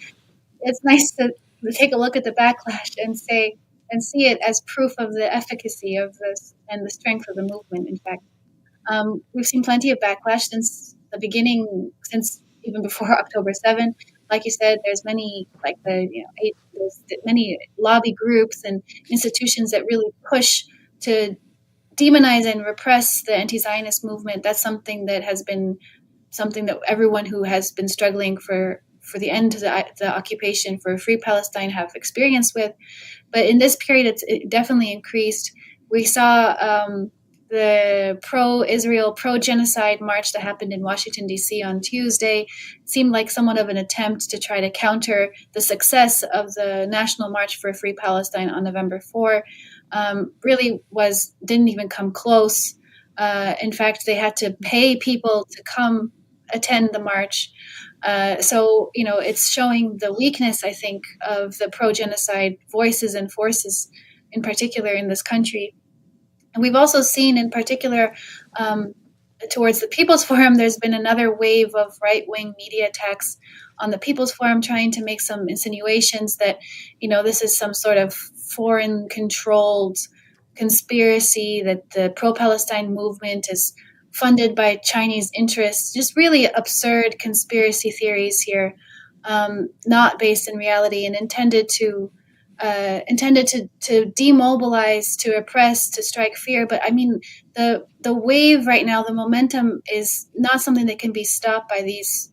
it's nice to take a look at the backlash and see it as proof of the efficacy of this and the strength of the movement. In fact, we've seen plenty of backlash since the beginning, since even before October 7. Like you said, there's many, there's many lobby groups and institutions that really push to demonize and repress the anti-Zionist movement. That's something that has been something that everyone who has been struggling for the end to the occupation, for a free Palestine, have experienced with. But in this period, it definitely increased. We saw the pro-Israel, pro-genocide march that happened in Washington, D.C. on Tuesday. It seemed like somewhat of an attempt to try to counter the success of the National March for a Free Palestine on November 4. Really didn't even come close. In fact, they had to pay people to come attend the march. So, it's showing the weakness, I think, of the pro-genocide voices and forces, in particular in this country. And we've also seen, in particular, towards the People's Forum, there's been another wave of right-wing media attacks on the People's Forum, trying to make some insinuations that, this is some sort of foreign-controlled conspiracy, that the pro-Palestine movement is funded by Chinese interests. Just really absurd conspiracy theories here, not based in reality, and intended to demobilize, to oppress, to strike fear. But I mean, the wave right now, the momentum is not something that can be stopped by these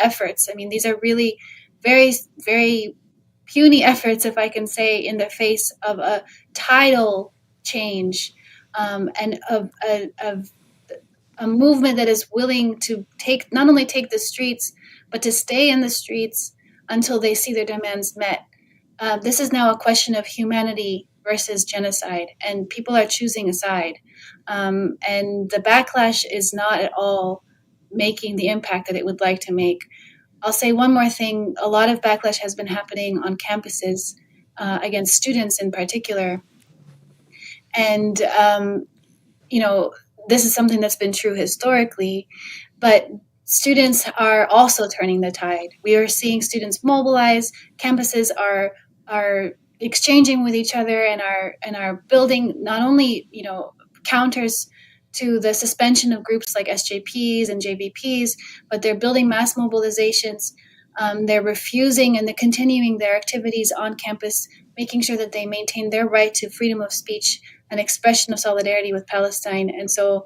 efforts. I mean, these are really very, very puny efforts, if I can say, in the face of a tidal change, and of a movement that is willing to not only take the streets, but to stay in the streets until they see their demands met. This is now a question of humanity versus genocide, and people are choosing a side. And the backlash is not at all making the impact that it would like to make. I'll say one more thing. A lot of backlash has been happening on campuses against students in particular. And, this is something that's been true historically, but students are also turning the tide. We are seeing students mobilize. Campuses are exchanging with each other and are building not only counters to the suspension of groups like SJPs and JVPs, but they're building mass mobilizations. They're refusing and they're continuing their activities on campus, making sure that they maintain their right to freedom of speech and expression of solidarity with Palestine. And so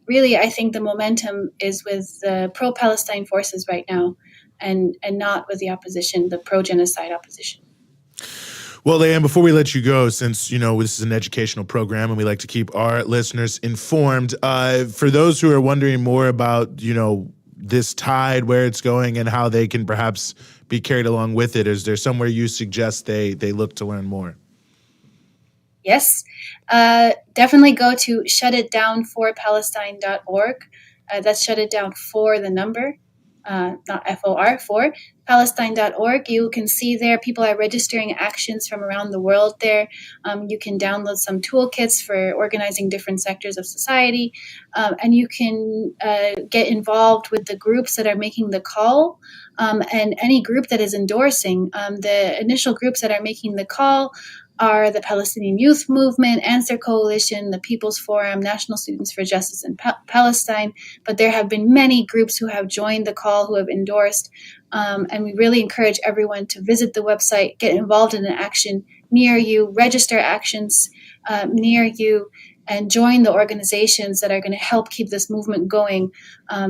really, I think the momentum is with the pro-Palestine forces right now and not with the opposition, the pro-genocide opposition. Well, Leanne, before we let you go, since, this is an educational program and we like to keep our listeners informed, for those who are wondering more about, this tide, where it's going and how they can perhaps be carried along with it, is there somewhere you suggest they look to learn more? Yes, definitely go to shutitdownforpalestine.org. That's shut it down for the number, not FOR, for Palestine.org. You can see there people are registering actions from around the world there. You can download some toolkits for organizing different sectors of society. And you can get involved with the groups that are making the call and any group that is endorsing. The initial groups that are making the call are the Palestinian Youth Movement, Answer Coalition, the People's Forum, National Students for Justice in Palestine. But there have been many groups who have joined the call, who have endorsed. And we really encourage everyone to visit the website, get involved in an action near you, register actions near you, and join the organizations that are going to help keep this movement going.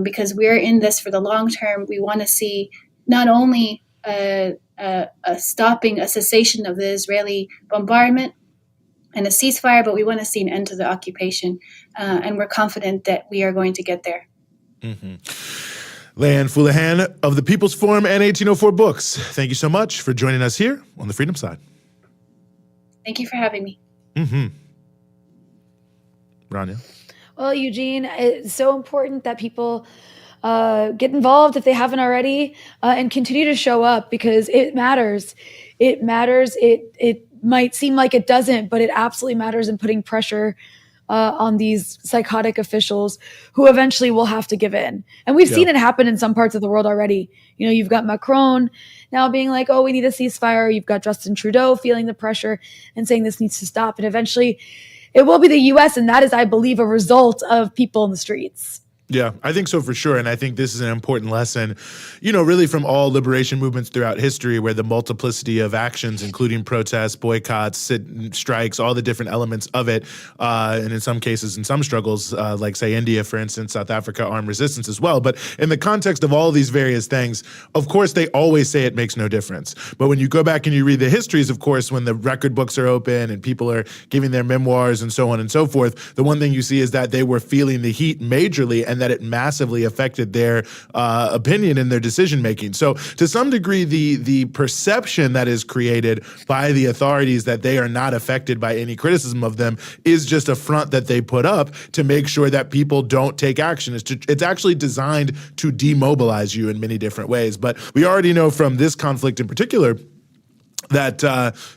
Because we're in this for the long term. We want to see not only a stopping, a cessation of the Israeli bombardment and a ceasefire, but we want to see an end to the occupation. And we're confident that we are going to get there. Mm-hmm. Leanne Foulahan of the People's Forum and 1804 Books, thank you so much for joining us here on the Freedom Side. Thank you for having me. Mm-hmm. Rania? Well, Eugene, it's so important that people get involved if they haven't already, and continue to show up because it matters. It matters. It might seem like it doesn't, but it absolutely matters in putting pressure on these psychotic officials who eventually will have to give in. And we've seen it happen in some parts of the world already. You've got Macron now being like, oh, we need a ceasefire. You've got Justin Trudeau feeling the pressure and saying this needs to stop. And eventually it will be the US. And that is, I believe, a result of people in the streets. Yeah, I think so for sure. And I think this is an important lesson, really from all liberation movements throughout history, where the multiplicity of actions, including protests, boycotts, strikes, all the different elements of it, and in some cases, in some struggles, like say India, for instance, South Africa, armed resistance as well. But in the context of all these various things, of course, they always say it makes no difference. But when you go back and you read the histories, of course, when the record books are open and people are giving their memoirs and so on and so forth, the one thing you see is that they were feeling the heat majorly and that it massively affected their opinion and their decision making. So to some degree, the perception that is created by the authorities that they are not affected by any criticism of them is just a front that they put up to make sure that people don't take action. It's actually designed to demobilize you in many different ways. But we already know from this conflict in particular that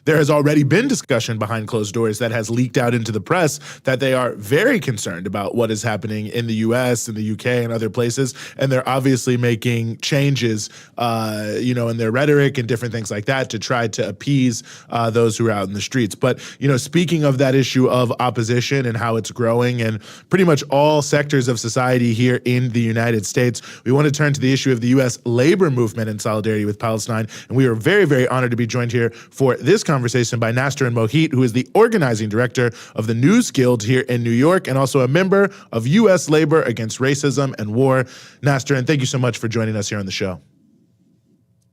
there has already been discussion behind closed doors that has leaked out into the press that they are very concerned about what is happening in the U.S., in the U.K., and other places. And they're obviously making changes, in their rhetoric and different things like that to try to appease those who are out in the streets. But, speaking of that issue of opposition and how it's growing in pretty much all sectors of society here in the United States, we want to turn to the issue of the U.S. labor movement in solidarity with Palestine. And we are very, very honored to be joined here for this conversation by Nasrin Mohiit, who is the organizing director of the News Guild here in New York and also a member of U.S. Labor Against Racism and War. Nasrin, thank you so much for joining us here on the show.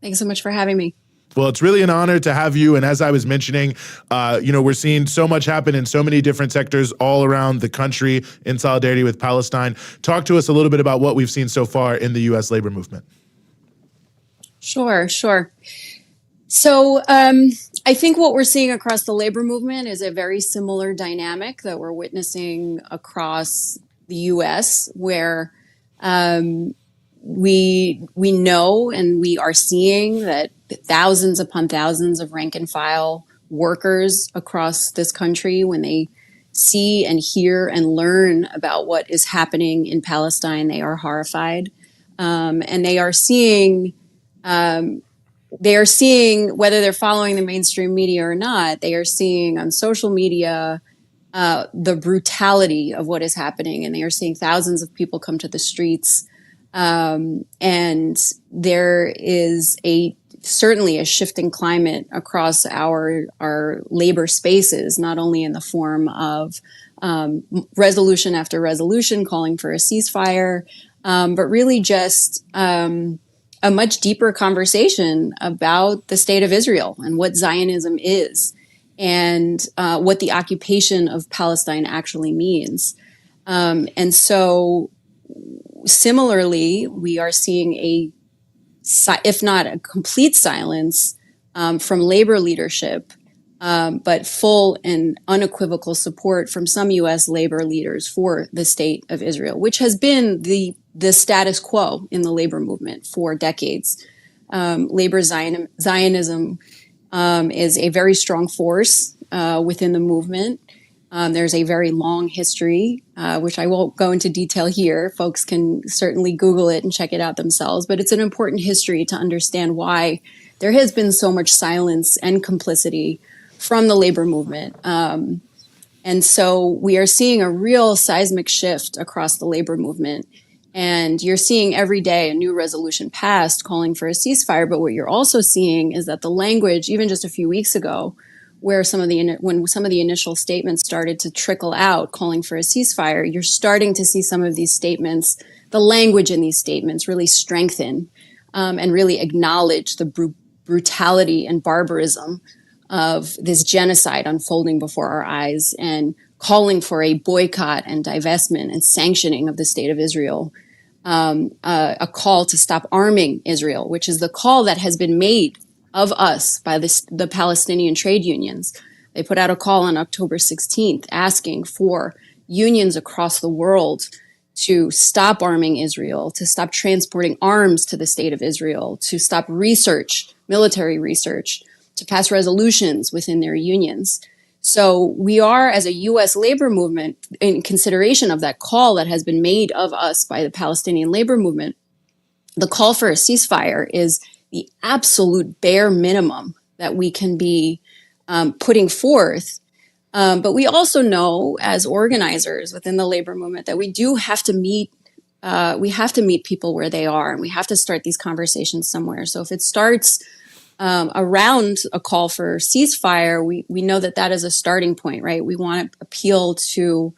Thanks so much for having me. Well, it's really an honor to have you. And as I was mentioning, we're seeing so much happen in so many different sectors all around the country in solidarity with Palestine. Talk to us a little bit about what we've seen so far in the U.S. labor movement. Sure. So I think what we're seeing across the labor movement is a very similar dynamic that we're witnessing across the U.S., where we know and we are seeing that thousands upon thousands of rank and file workers across this country, when they see and hear and learn about what is happening in Palestine, they are horrified. And they are seeing, whether they're following the mainstream media or not, they are seeing on social media the brutality of what is happening, and they are seeing thousands of people come to the streets. And there is certainly a shifting climate across our labor spaces, not only in the form of resolution after resolution calling for a ceasefire, but really just a much deeper conversation about the state of Israel and what Zionism is, and what the occupation of Palestine actually means. And so similarly, we are seeing if not a complete silence from labor leadership, but full and unequivocal support from some U.S. labor leaders for the state of Israel, which has been the status quo in the labor movement for decades. Labor Zionism is a very strong force within the movement. There's a very long history, which I won't go into detail here. Folks can certainly Google it and check it out themselves. But it's an important history to understand why there has been so much silence and complicity from the labor movement. And so we are seeing a real seismic shift across the labor movement. And you're seeing every day a new resolution passed calling for a ceasefire. But what you're also seeing is that the language, even just a few weeks ago, when some of the initial statements started to trickle out calling for a ceasefire, you're starting to see some of these statements, the language in these statements really strengthen and really acknowledge the brutality and barbarism of this genocide unfolding before our eyes, and calling for a boycott and divestment and sanctioning of the state of Israel, a call to stop arming Israel, which is the call that has been made of us by the Palestinian trade unions. They put out a call on October 16th asking for unions across the world to stop arming Israel, to stop transporting arms to the state of Israel, to stop military research, to pass resolutions within their unions. So we are, as a U.S. labor movement, in consideration of that call that has been made of us by the Palestinian labor movement, the call for a ceasefire is the absolute bare minimum that we can be putting forth. But we also know, as organizers within the labor movement, that we do have to meet people where they are, and we have to start these conversations somewhere. So if it starts around a call for ceasefire, we know that is a starting point, right? We want to appeal to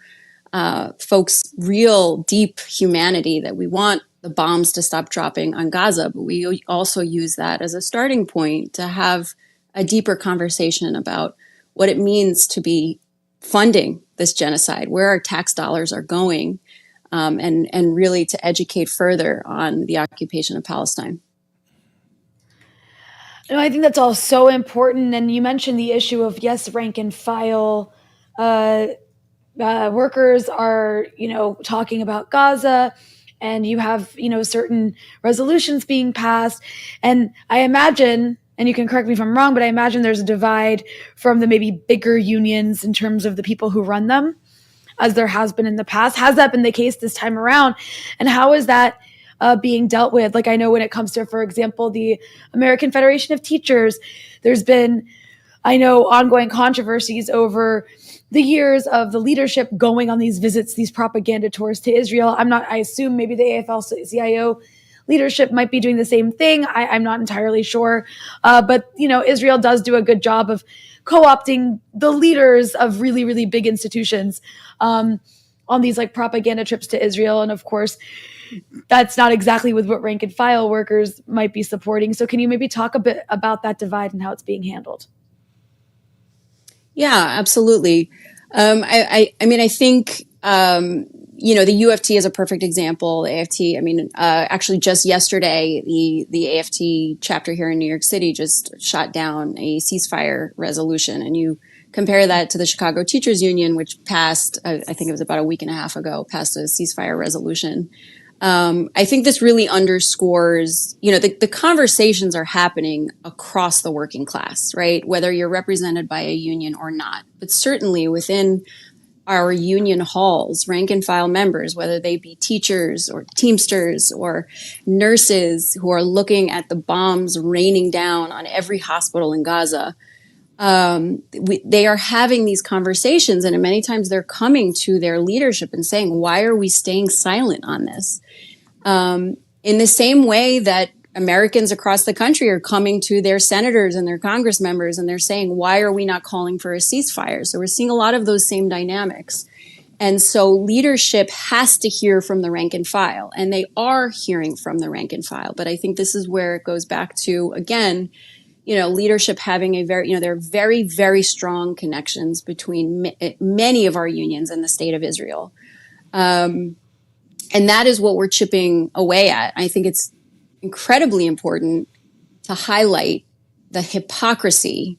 folks' real deep humanity, that we want the bombs to stop dropping on Gaza, but we also use that as a starting point to have a deeper conversation about what it means to be funding this genocide, where our tax dollars are going, and really to educate further on the occupation of Palestine. No, I think that's all so important. And you mentioned the issue of, yes, rank and file workers are, talking about Gaza, and you have, certain resolutions being passed. And I imagine, and you can correct me if I'm wrong, but I imagine there's a divide from the maybe bigger unions in terms of the people who run them, as there has been in the past. Has that been the case this time around? And how is that being dealt with? Like, I know when it comes to, for example, the American Federation of Teachers, there's been, ongoing controversies over the years of the leadership going on these visits, these propaganda tours to Israel. I assume maybe the AFL-CIO leadership might be doing the same thing. I'm not entirely sure. But, Israel does do a good job of co-opting the leaders of really, really big institutions on these propaganda trips to Israel. And of course, that's not exactly with what rank and file workers might be supporting. So can you maybe talk a bit about that divide and how it's being handled? Yeah, absolutely. I think, the UFT is a perfect example. The AFT, actually just yesterday, the AFT chapter here in New York City just shot down a ceasefire resolution. And you compare that to the Chicago Teachers Union, which passed, I think it was about a week and a half ago, passed a ceasefire resolution. I think this really underscores, the conversations are happening across the working class, right? Whether you're represented by a union or not, but certainly within our union halls, rank and file members, whether they be teachers or Teamsters or nurses who are looking at the bombs raining down on every hospital in Gaza. They are having these conversations, and many times they're coming to their leadership and saying, why are we staying silent on this? In the same way that Americans across the country are coming to their senators and their Congress members and they're saying, why are we not calling for a ceasefire? So we're seeing a lot of those same dynamics. And so leadership has to hear from the rank and file, and they are hearing from the rank and file. But I think this is where it goes back to, again, leadership having there are very, very strong connections between many of our unions and the state of Israel. And that is what we're chipping away at. I think it's incredibly important to highlight the hypocrisy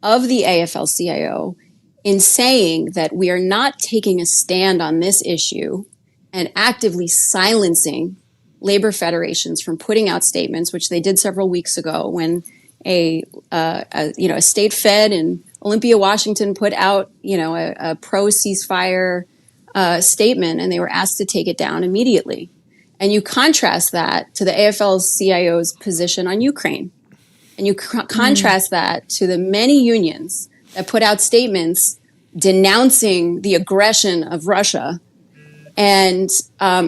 of the AFL-CIO in saying that we are not taking a stand on this issue and actively silencing labor federations from putting out statements, which they did several weeks ago when a state fed in Olympia, Washington put out, a pro-ceasefire statement, and they were asked to take it down immediately. And you contrast that to the AFL-CIO's position on Ukraine. And you contrast that to the many unions that put out statements denouncing the aggression of Russia and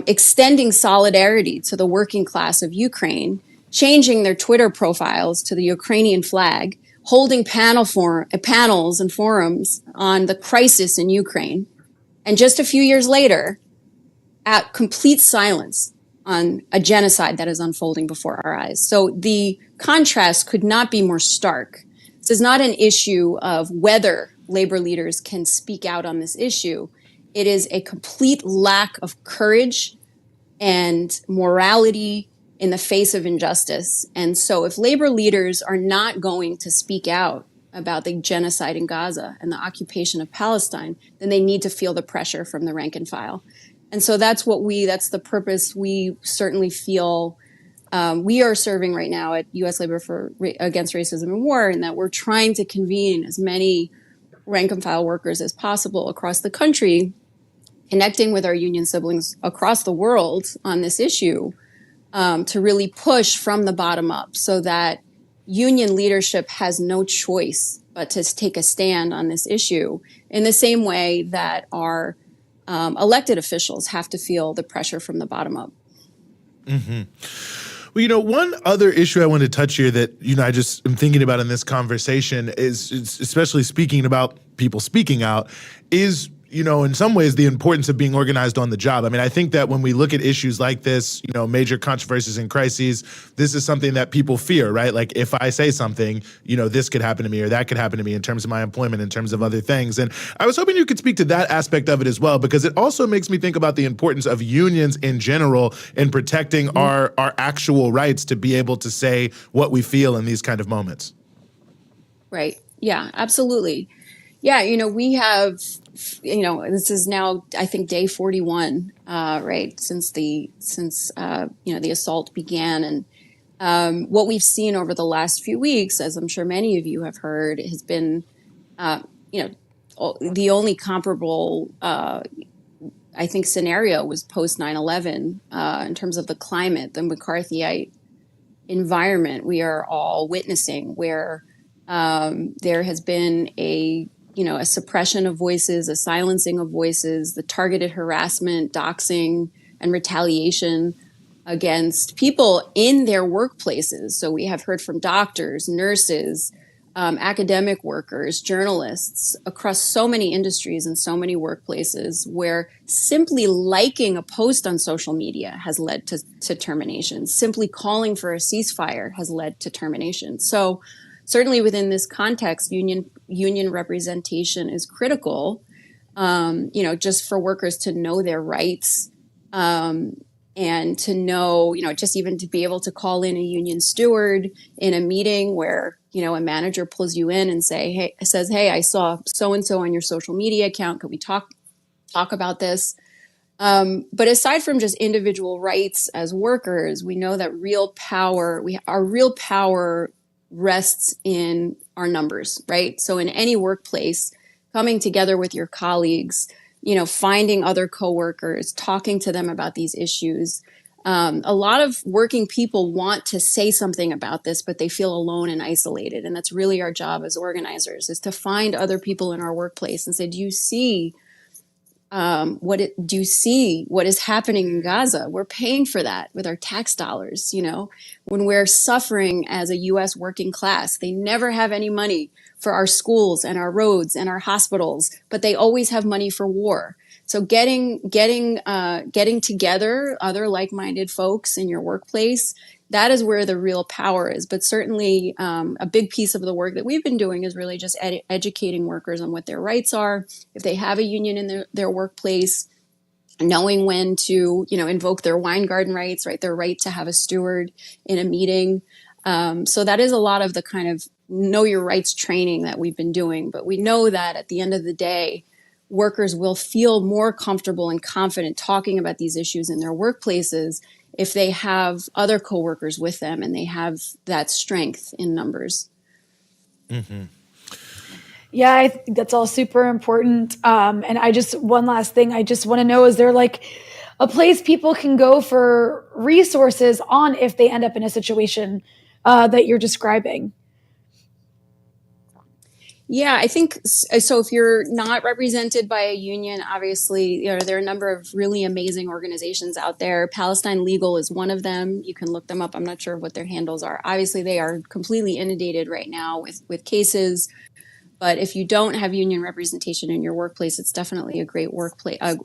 extending solidarity to the working class of Ukraine, changing their Twitter profiles to the Ukrainian flag, holding panels and forums on the crisis in Ukraine. And just a few years later, at complete silence on a genocide that is unfolding before our eyes. So the contrast could not be more stark. This is not an issue of whether labor leaders can speak out on this issue. It is a complete lack of courage and morality in the face of injustice. And so if labor leaders are not going to speak out about the genocide in Gaza and the occupation of Palestine, then they need to feel the pressure from the rank and file. And so that's the purpose we certainly feel we are serving right now at U.S. Labor Against Racism and War, in that we're trying to convene as many rank and file workers as possible across the country, connecting with our union siblings across the world on this issue, to really push from the bottom up so that union leadership has no choice but to take a stand on this issue in the same way that our elected officials have to feel the pressure from the bottom up. Mm-hmm. Well, one other issue I want to touch here that, I just am thinking about in this conversation is especially speaking about people speaking out is, in some ways the importance of being organized on the job. I mean, I think that when we look at issues like this, major controversies and crises, this is something that people fear, right? Like if I say something, this could happen to me or that could happen to me in terms of my employment, in terms of other things. And I was hoping you could speak to that aspect of it as well, because it also makes me think about the importance of unions in general in protecting our actual rights to be able to say what we feel in these kind of moments. Right. Yeah, absolutely. Yeah, we have, this is now, I think, day 41, right, since the assault began. And what we've seen over the last few weeks, as I'm sure many of you have heard, has been, the only comparable, I think, scenario was post 9/11 in terms of the climate, the McCarthyite environment we are all witnessing, where there has been a suppression of voices, a silencing of voices, the targeted harassment, doxing, and retaliation against people in their workplaces. So we have heard from doctors, nurses, academic workers, journalists across so many industries and so many workplaces, where simply liking a post on social media has led to termination. Simply calling for a ceasefire has led to termination. So certainly within this context, union representation is critical, just for workers to know their rights, and to know, just even to be able to call in a union steward in a meeting where, a manager pulls you in and says, hey, I saw so-and-so on your social media account. Could we talk about this? But aside from just individual rights as workers, we know that our real power rests in our numbers, right? So in any workplace, coming together with your colleagues finding other coworkers, talking to them about these issues. A lot of working people want to say something about this, but they feel alone and isolated. And that's really our job as organizers, is to find other people in our workplace and say, do you see what is happening in Gaza? We're paying for that with our tax dollars. When we're suffering as a U.S. working class, they never have any money for our schools and our roads and our hospitals, but they always have money for war. So getting together other like-minded folks in your workplace, that is where the real power is. But certainly a big piece of the work that we've been doing is really just educating workers on what their rights are. If they have a union in their workplace, knowing when to, invoke their Weingarten rights, right? Their right to have a steward in a meeting. So that is a lot of the kind of know your rights training that we've been doing. But we know that at the end of the day, workers will feel more comfortable and confident talking about these issues in their workplaces if they have other coworkers with them and they have that strength in numbers. Mm-hmm. Yeah, I think that's all super important. And one last thing I just want to know, is there like a place people can go for resources on if they end up in a situation that you're describing? Yeah, I think so. If you're not represented by a union, obviously, there are a number of really amazing organizations out there. Palestine Legal is one of them. You can look them up. I'm not sure what their handles are. Obviously, they are completely inundated right now with cases. But if you don't have union representation in your workplace, it's definitely a great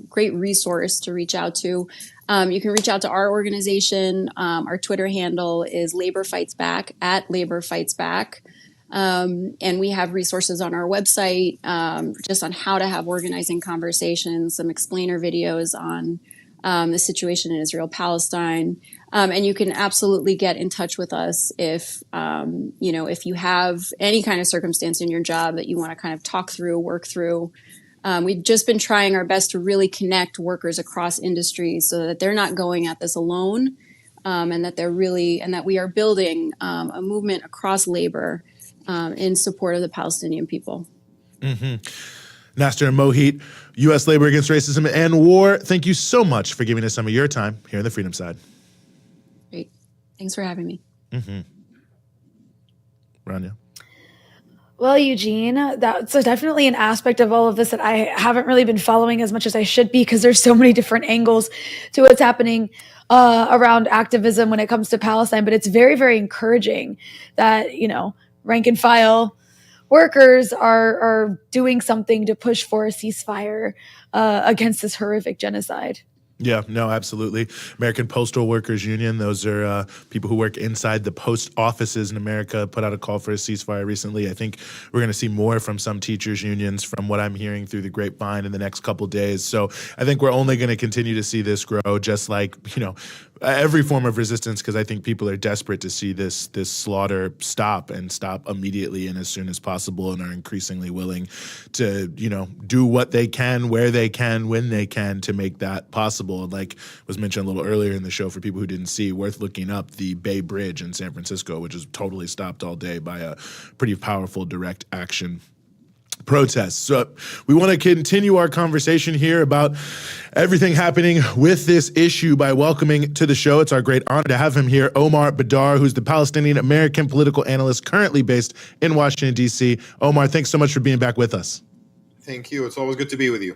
great resource to reach out to. You can reach out to our organization. Our Twitter handle is Labor Fights Back, @LaborFightsBack. And we have resources on our website just on how to have organizing conversations, some explainer videos on the situation in Israel-Palestine. And you can absolutely get in touch with us if you have any kind of circumstance in your job that you want to kind of talk through, work through. We've just been trying our best to really connect workers across industries so that they're not going at this alone, and that we are building a movement across labor in support of the Palestinian people. Mm-hmm. Nasser and Mohit, U.S. Labor Against Racism and War, thank you so much for giving us some of your time here on the Freedom Side. Great. Thanks for having me. Mm-hmm. Rania? Well, Eugene, that's definitely an aspect of all of this that I haven't really been following as much as I should be, because there's so many different angles to what's happening around activism when it comes to Palestine. But it's very, very encouraging that, rank and file workers are doing something to push for a ceasefire against this horrific genocide. Yeah, no, absolutely. American Postal Workers Union, those are people who work inside the post offices in America, put out a call for a ceasefire recently. I think we're going to see more from some teachers unions from what I'm hearing through the grapevine in the next couple days. So I think we're only going to continue to see this grow, just like, every form of resistance, because I think people are desperate to see this slaughter stop immediately and as soon as possible, and are increasingly willing to, do what they can, where they can, when they can to make that possible. And like was mentioned a little earlier in the show, for people who didn't see, worth looking up the Bay Bridge in San Francisco, which is totally stopped all day by a pretty powerful direct action protests. So we want to continue our conversation here about everything happening with this issue by welcoming to the show, it's our great honor to have him here, Omar Baddar, who's the Palestinian-American political analyst currently based in Washington, D.C. Omar, thanks so much for being back with us. Thank you. It's always good to be with you.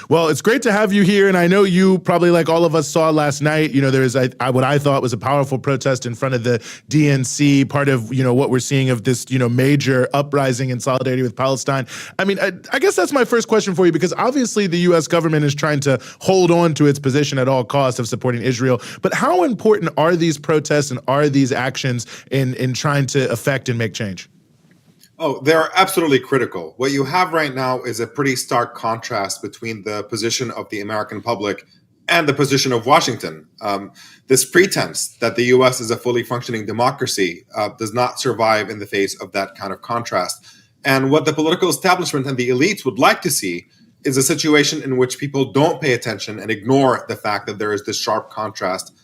Well, it's great to have you here, and I know you probably, like all of us, saw last night. There was what I thought was a powerful protest in front of the DNC. Part of what we're seeing of this major uprising in solidarity with Palestine. I mean, I guess that's my first question for you, because obviously the U.S. government is trying to hold on to its position at all costs of supporting Israel. But how important are these protests and are these actions in trying to affect and make change? Oh, they're absolutely critical. What you have right now is a pretty stark contrast between the position of the American public and the position of Washington. This pretense that the U.S. is a fully functioning democracy does not survive in the face of that kind of contrast. And what the political establishment and the elites would like to see is a situation in which people don't pay attention and ignore the fact that there is this sharp contrast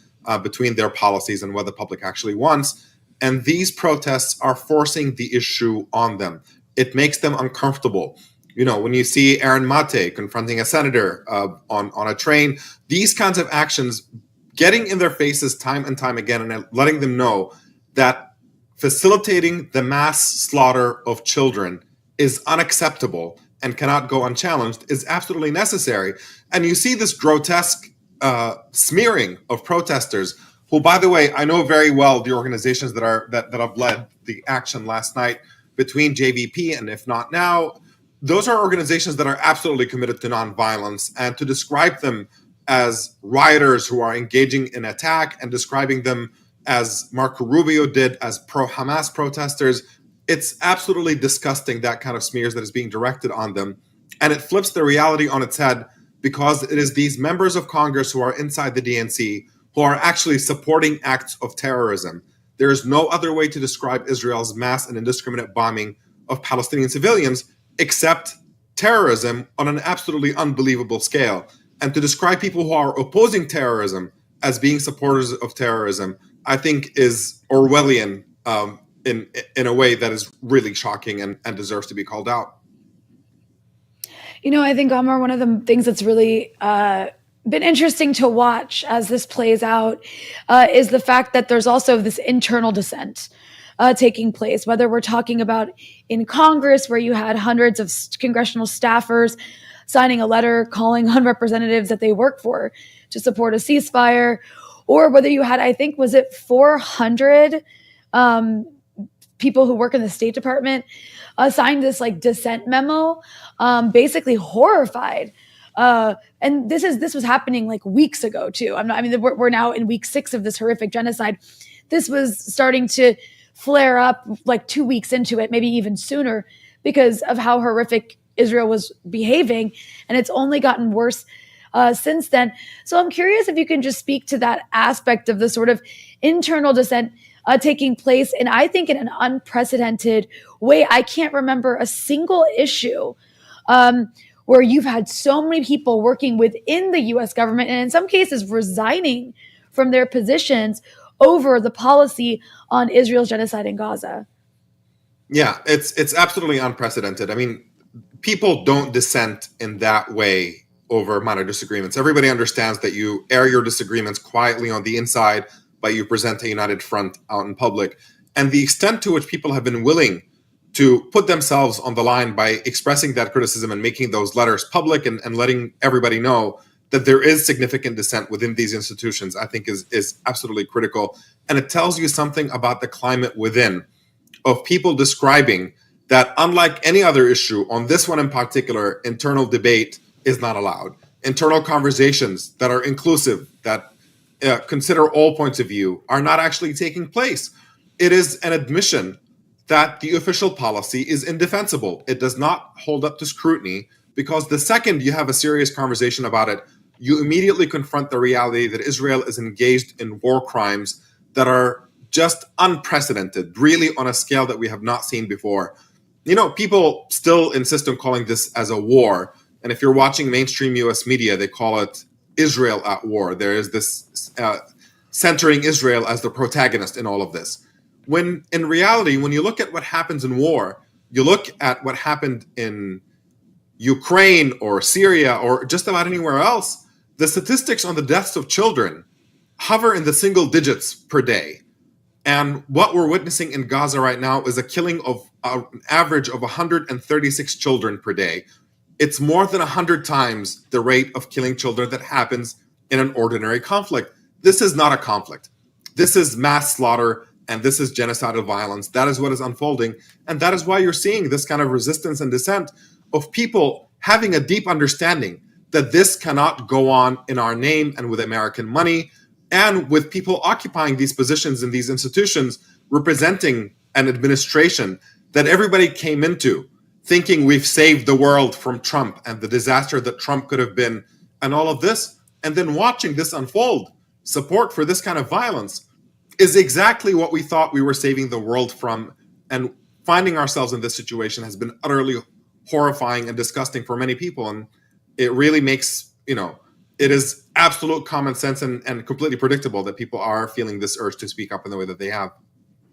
between their policies and what the public actually wants. And these protests are forcing the issue on them. It makes them uncomfortable. When you see Aaron Mate confronting a senator on a train, these kinds of actions, getting in their faces time and time again and letting them know that facilitating the mass slaughter of children is unacceptable and cannot go unchallenged is absolutely necessary. And you see this grotesque smearing of protesters who, by the way, I know very well the organizations that have led the action last night between JVP and If Not Now. Those are organizations that are absolutely committed to nonviolence, and to describe them as rioters who are engaging in attack and describing them as Marco Rubio did as pro-Hamas protesters, it's absolutely disgusting, that kind of smears that is being directed on them. And it flips the reality on its head, because it is these members of Congress who are inside the DNC who are actually supporting acts of terrorism. There is no other way to describe Israel's mass and indiscriminate bombing of Palestinian civilians except terrorism on an absolutely unbelievable scale. And to describe people who are opposing terrorism as being supporters of terrorism, I think is Orwellian in a way that is really shocking and deserves to be called out. I think, Omar, one of the things that's really been interesting to watch as this plays out is the fact that there's also this internal dissent taking place, whether we're talking about in Congress, where you had hundreds of congressional staffers signing a letter calling on representatives that they work for to support a ceasefire, or whether you had, I think, was it 400 people who work in the State Department signed this dissent memo, basically horrified. And this was happening weeks ago too. We're now in week 6 of this horrific genocide. This was starting to flare up 2 weeks into it, maybe even sooner, because of how horrific Israel was behaving. And it's only gotten worse since then. So I'm curious if you can just speak to that aspect of the sort of internal dissent taking place. And I think in an unprecedented way. I can't remember a single issue where you've had so many people working within the U.S. government, and in some cases resigning from their positions over the policy on Israel's genocide in Gaza. Yeah, it's absolutely unprecedented. I mean, people don't dissent in that way over minor disagreements. Everybody understands that you air your disagreements quietly on the inside, but you present a united front out in public. And the extent to which people have been willing to put themselves on the line by expressing that criticism and making those letters public and letting everybody know that there is significant dissent within these institutions, I think is absolutely critical. And it tells you something about the climate within of people describing that, unlike any other issue, on this one in particular, internal debate is not allowed. Internal conversations that are inclusive, that consider all points of view, are not actually taking place. It is an admission that the official policy is indefensible. It does not hold up to scrutiny, because the second you have a serious conversation about it, you immediately confront the reality that Israel is engaged in war crimes that are just unprecedented, really on a scale that we have not seen before. You know, people still insist on calling this as a war. And if you're watching mainstream US media, they call it Israel at war. There is this centering Israel as the protagonist in all of this. When in reality, when you look at what happens in war, you look at what happened in Ukraine or Syria or just about anywhere else, the statistics on the deaths of children hover in the single digits per day. And what we're witnessing in Gaza right now is a killing of an average of 136 children per day. It's more than 100 times the rate of killing children that happens in an ordinary conflict. This is not a conflict. This is mass slaughter, and this is genocidal violence. That is what is unfolding. And that is why you're seeing this kind of resistance and dissent of people having a deep understanding that this cannot go on in our name and with American money, and with people occupying these positions in these institutions, representing an administration that everybody came into thinking we've saved the world from Trump and the disaster that Trump could have been, and all of this, and then watching this unfold. Support for this kind of violence is exactly what we thought we were saving the world from, and finding ourselves in this situation has been utterly horrifying and disgusting for many people. And it really makes, it is absolute common sense and completely predictable that people are feeling this urge to speak up in the way that they have.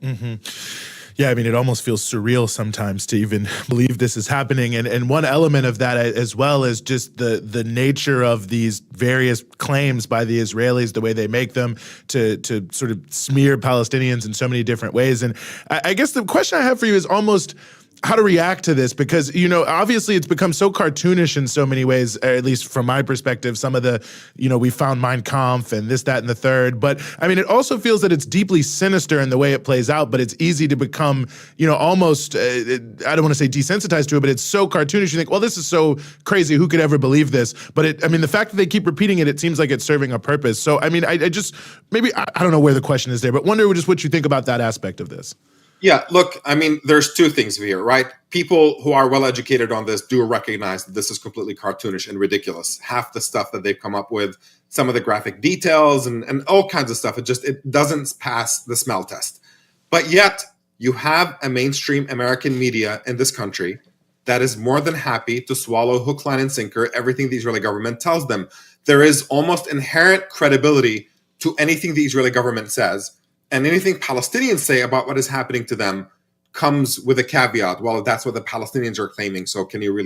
Mm-hmm. Yeah, I mean, it almost feels surreal sometimes to even believe this is happening. And one element of that as well is just the nature of these various claims by the Israelis, the way they make them to sort of smear Palestinians in so many different ways. And I guess the question I have for you is almost how to react to this, because, you know, obviously it's become so cartoonish in so many ways, at least from my perspective. Some of the, you know, we found Mein Kampf and this, that, and the third. But I mean, it also feels that it's deeply sinister in the way it plays out, but it's easy to become, you know, almost, I don't want to say desensitized to it, but it's so cartoonish. You think, well, this is so crazy. Who could ever believe this? But I mean, the fact that they keep repeating it, it seems like it's serving a purpose. So, I mean, I just, maybe, I don't know where the question is there, but wonder just what you think about that aspect of this. Yeah, look, I mean, there's two things here, right? People who are well educated on this do recognize that this is completely cartoonish and ridiculous. Half the stuff that they've come up with, some of the graphic details and all kinds of stuff, it doesn't pass the smell test. But yet, you have a mainstream American media in this country that is more than happy to swallow hook, line, and sinker everything the Israeli government tells them. There is almost inherent credibility to anything the Israeli government says. And anything Palestinians say about what is happening to them comes with a caveat. Well, that's what the Palestinians are claiming. So can you really?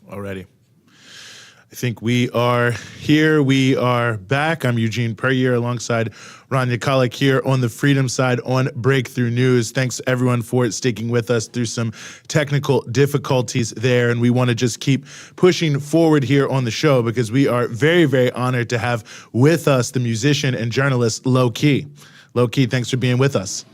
Already. I think we are here. We are back. I'm Eugene Perrier alongside Rania Khalek here on the Freedom Side on Breakthrough News. Thanks everyone for sticking with us through some technical difficulties there. And we want to just keep pushing forward here on the show because we are very, very honored to have with us the musician and journalist Lowkey. Lowkey, thanks for being with us.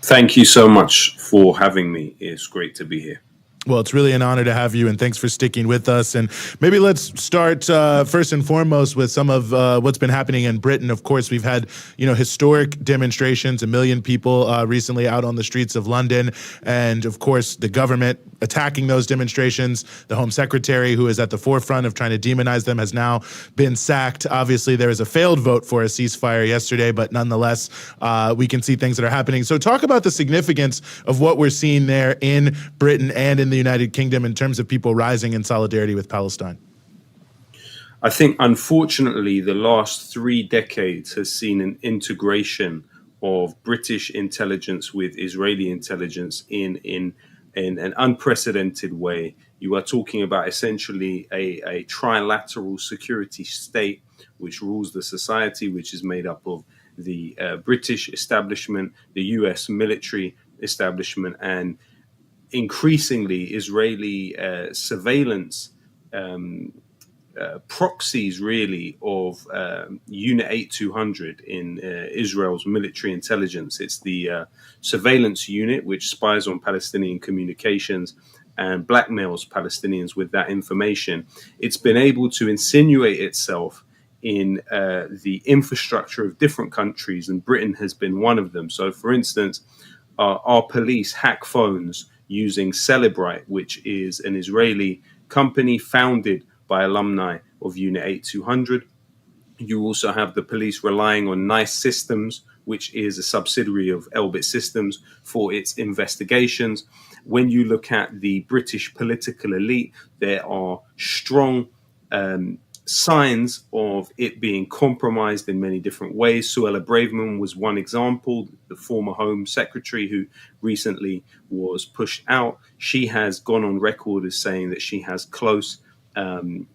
Thank you so much for having me. It's great to be here. Well, it's really an honor to have you, and thanks for sticking with us. And maybe let's start first and foremost with some of what's been happening in Britain. Of course, we've had, you know, historic demonstrations, 1 million people recently out on the streets of London, and of course, the government attacking those demonstrations. The Home Secretary, who is at the forefront of trying to demonize them, has now been sacked. Obviously, there is a failed vote for a ceasefire yesterday, but nonetheless, we can see things that are happening. So talk about the significance of what we're seeing there in Britain and in the United Kingdom in terms of people rising in solidarity with Palestine. I think, unfortunately, the last 3 decades has seen an integration of British intelligence with Israeli intelligence in an unprecedented way. You are talking about essentially a trilateral security state which rules the society, which is made up of the British establishment, the US military establishment, and increasingly Israeli surveillance proxies, really, of Unit 8200 in Israel's military intelligence. It's the surveillance unit which spies on Palestinian communications and blackmails Palestinians with that information. It's been able to insinuate itself in the infrastructure of different countries, and Britain has been one of them. So, for instance, our police hack phones using Celebrite, which is an Israeli company founded by alumni of Unit 8200. You also have the police relying on NICE Systems, which is a subsidiary of Elbit Systems, for its investigations. When you look at the British political elite, there are strong signs of it being compromised in many different ways. Suella Braverman was one example, the former Home Secretary who recently was pushed out. She has gone on record as saying that she has close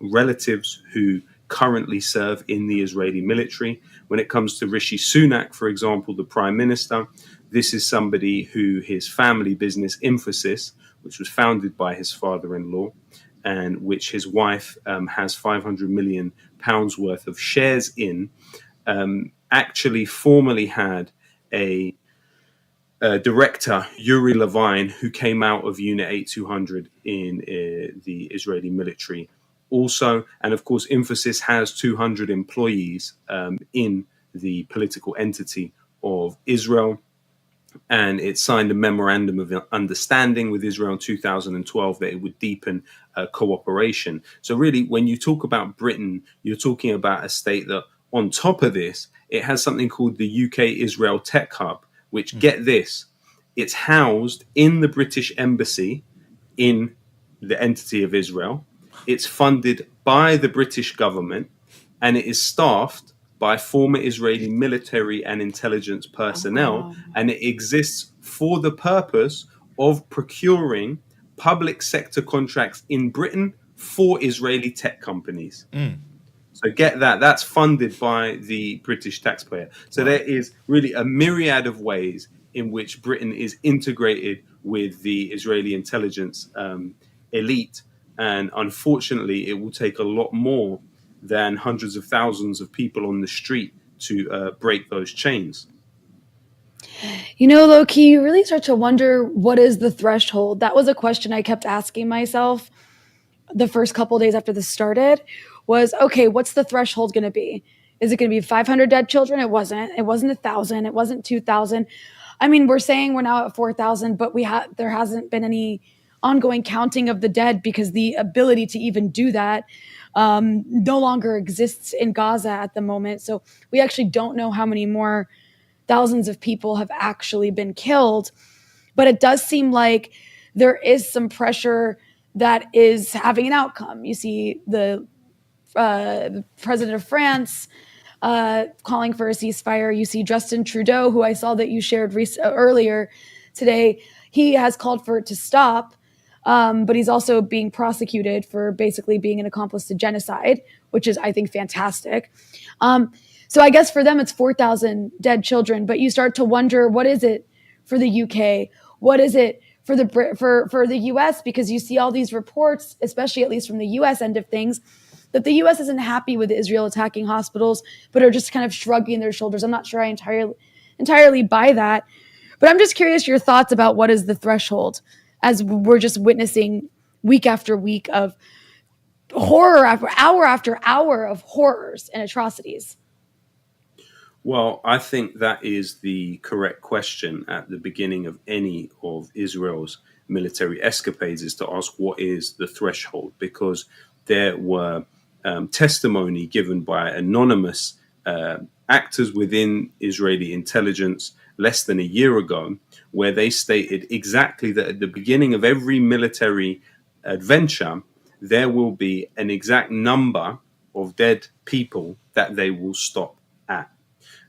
relatives who currently serve in the Israeli military. When it comes to Rishi Sunak, for example, the Prime Minister, this is somebody who his family business, Infosys, which was founded by his father-in-law, and which his wife has £500 million worth of shares in, actually formerly had a director, Yuri Levine, who came out of Unit 8200 in the Israeli military also. And of course, Infosys has 200 employees in the political entity of Israel. And it signed a memorandum of understanding with Israel in 2012 that it would deepen cooperation. So really, when you talk about Britain, you're talking about a state that, on top of this, it has something called the UK Israel Tech Hub, which, get this, it's housed in the British Embassy in the entity of Israel. It's funded by the British government, and it is staffed by former Israeli military and intelligence personnel, and it exists for the purpose of procuring public sector contracts in Britain for Israeli tech companies. So get that. That's funded by the British taxpayer. So there is really a myriad of ways in which Britain is integrated with the Israeli intelligence elite. And unfortunately, it will take a lot more than hundreds of thousands of people on the street to break those chains. You know, Lowkey, you really start to wonder, what is the threshold? That was a question I kept asking myself the first couple of days after this started, was, okay, what's the threshold going to be? Is it going to be 500 dead children? It wasn't. It wasn't 1,000. It wasn't 2,000. I mean, we're saying we're now at 4,000, but there hasn't been any ongoing counting of the dead, because the ability to even do that no longer exists in Gaza at the moment. So we actually don't know how many more thousands of people have actually been killed. But it does seem like there is some pressure that is having an outcome. You see the president of France calling for a ceasefire. You see Justin Trudeau, who I saw that you shared earlier today. He has called for it to stop, but he's also being prosecuted for basically being an accomplice to genocide, which is, I think, fantastic. So I guess for them, it's 4,000 dead children. But you start to wonder, what is it for the UK? What is it for the US? Because you see all these reports, especially at least from the US end of things, that the US isn't happy with Israel attacking hospitals, but are just kind of shrugging their shoulders. I'm not sure I entirely buy that. But I'm just curious your thoughts about what is the threshold, as we're just witnessing week after week of horror, after hour of horrors and atrocities. Well, I think that is the correct question at the beginning of any of Israel's military escapades, is to ask what is the threshold, because there were testimony given by anonymous actors within Israeli intelligence less than a year ago, where they stated exactly that at the beginning of every military adventure, there will be an exact number of dead people that they will stop at.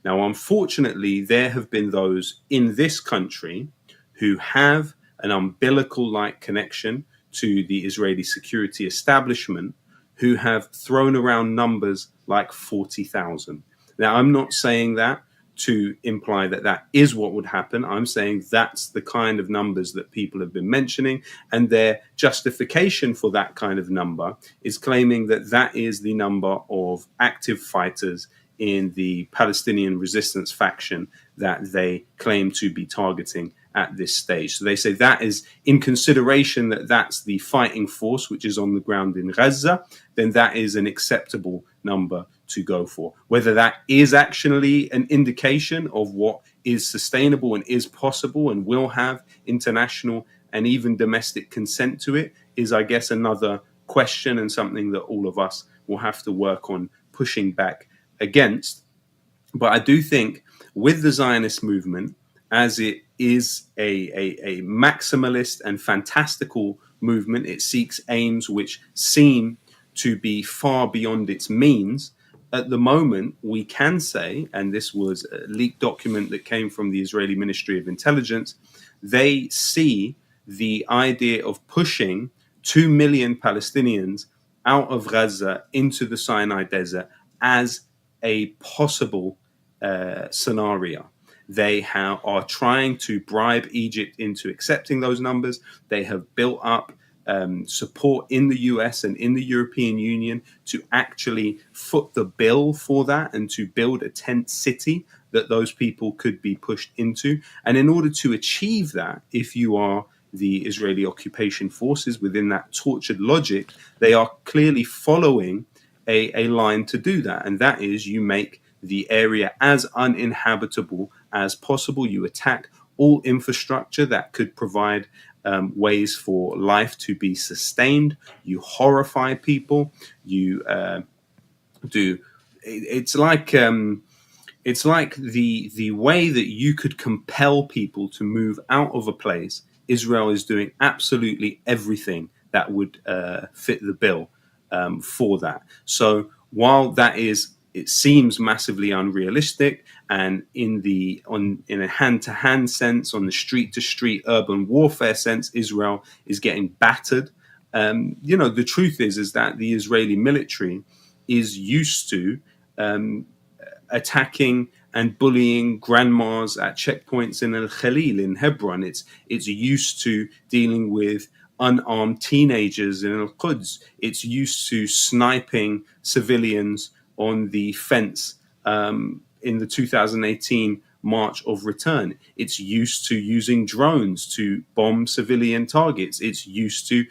Now, unfortunately, there have been those in this country who have an umbilical-like connection to the Israeli security establishment, who have thrown around numbers like 40,000. Now, I'm not saying that to imply that that is what would happen. I'm saying that's the kind of numbers that people have been mentioning, and their justification for that kind of number is claiming that that is the number of active fighters in the Palestinian resistance faction that they claim to be targeting at this stage. So they say that is in consideration that that's the fighting force which is on the ground in Gaza, then that is an acceptable number to go for. Whether that is actually an indication of what is sustainable and is possible and will have international and even domestic consent to it is, I guess, another question, and something that all of us will have to work on pushing back against. But I do think with the Zionist movement, as it is a maximalist and fantastical movement, it seeks aims which seem to be far beyond its means. At the moment, we can say, and this was a leaked document that came from the Israeli Ministry of Intelligence, they see the idea of pushing 2 million Palestinians out of Gaza into the Sinai Desert as a possible scenario. They are trying to bribe Egypt into accepting those numbers. They have built up support in the US and in the European Union to actually foot the bill for that and to build a tent city that those people could be pushed into. And in order to achieve that, if you are the Israeli occupation forces within that tortured logic, they are clearly following a line to do that. And that is, you make the area as uninhabitable as possible. You attack all infrastructure that could provide ways for life to be sustained. You horrify people. You do. It's like It's like the way that you could compel people to move out of a place. Israel is doing absolutely everything that would fit the bill for that. So while it seems massively unrealistic, and in a hand-to-hand sense, on the street-to-street urban warfare sense, Israel is getting battered. The truth is that the Israeli military is used to attacking and bullying grandmas at checkpoints in Al Khalil in Hebron. It's used to dealing with unarmed teenagers in Al Quds. It's used to sniping civilians on the fence in the 2018 March of Return. It's used to using drones to bomb civilian targets. It's used to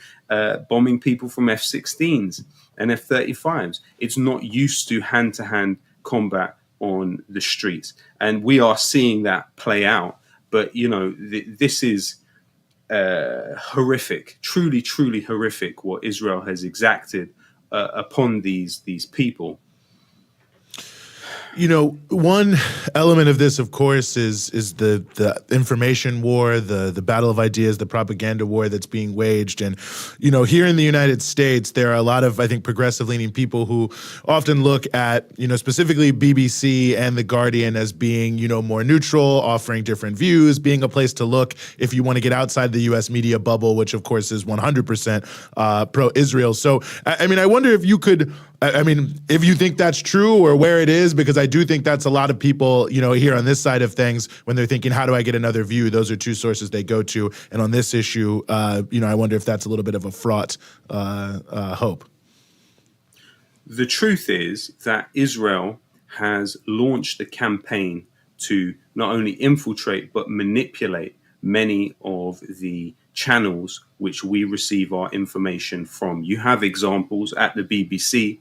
bombing people from F-16s and F-35s. It's not used to hand-to-hand combat on the streets, and we are seeing that play out. But this is horrific, truly horrific, what Israel has exacted upon these people. One element of this, of course, is the information war, the battle of ideas, the propaganda war that's being waged. And, here in the United States, there are a lot of, I think, progressive-leaning people who often look at, specifically BBC and The Guardian as being, more neutral, offering different views, being a place to look if you want to get outside the U.S. media bubble, which, of course, is 100% pro-Israel. So, I wonder if you could... if you think that's true or where it is, because I do think that's a lot of people, here on this side of things, when they're thinking, how do I get another view? Those are two sources they go to. And on this issue, I wonder if that's a little bit of a fraught hope. The truth is that Israel has launched a campaign to not only infiltrate, but manipulate many of the channels which we receive our information from. You have examples at the BBC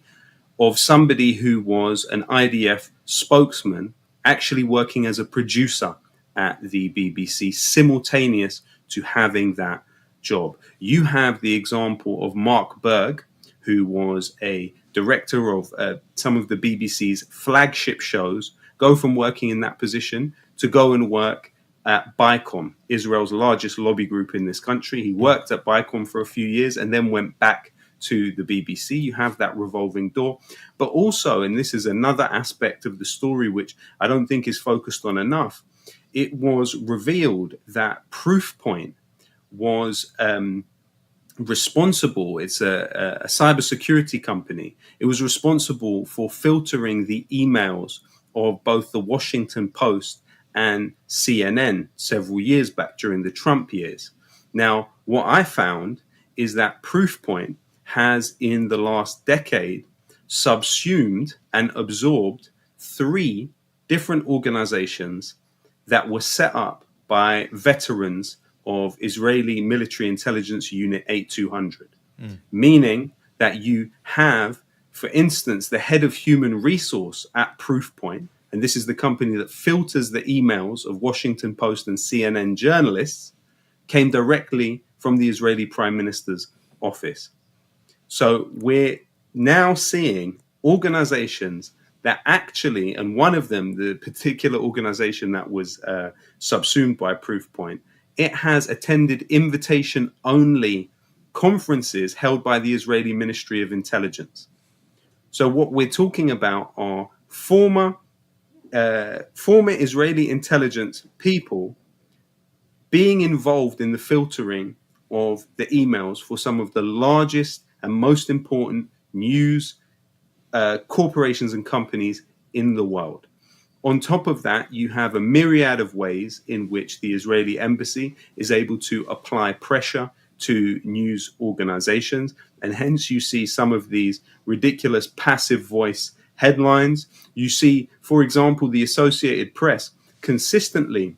of somebody who was an IDF spokesman actually working as a producer at the BBC, simultaneous to having that job. You have the example of Mark Berg, who was a director of some of the BBC's flagship shows, go from working in that position to go and work at BICOM, Israel's largest lobby group in this country. He worked at BICOM for a few years and then went back to the BBC. You have that revolving door. But also, and this is another aspect of the story which I don't think is focused on enough, it was revealed that Proofpoint was responsible. It's a cybersecurity company. It was responsible for filtering the emails of both the Washington Post and CNN several years back during the Trump years. Now, what I found is that Proofpoint has in the last decade subsumed and absorbed 3 different organizations that were set up by veterans of Israeli military intelligence unit 8200, meaning that you have, for instance, the head of human resource at Proofpoint, and this is the company that filters the emails of Washington Post and CNN journalists, came directly from the Israeli Prime Minister's office. So we're now seeing organizations that actually, and one of them, the particular organization that was subsumed by Proofpoint, it has attended invitation-only conferences held by the Israeli Ministry of Intelligence. So what we're talking about are former Israeli intelligence people being involved in the filtering of the emails for some of the largest and most important news corporations and companies in the world. On top of that, you have a myriad of ways in which the Israeli embassy is able to apply pressure to news organizations. And hence you see some of these ridiculous passive voice headlines. You see, for example, the Associated Press consistently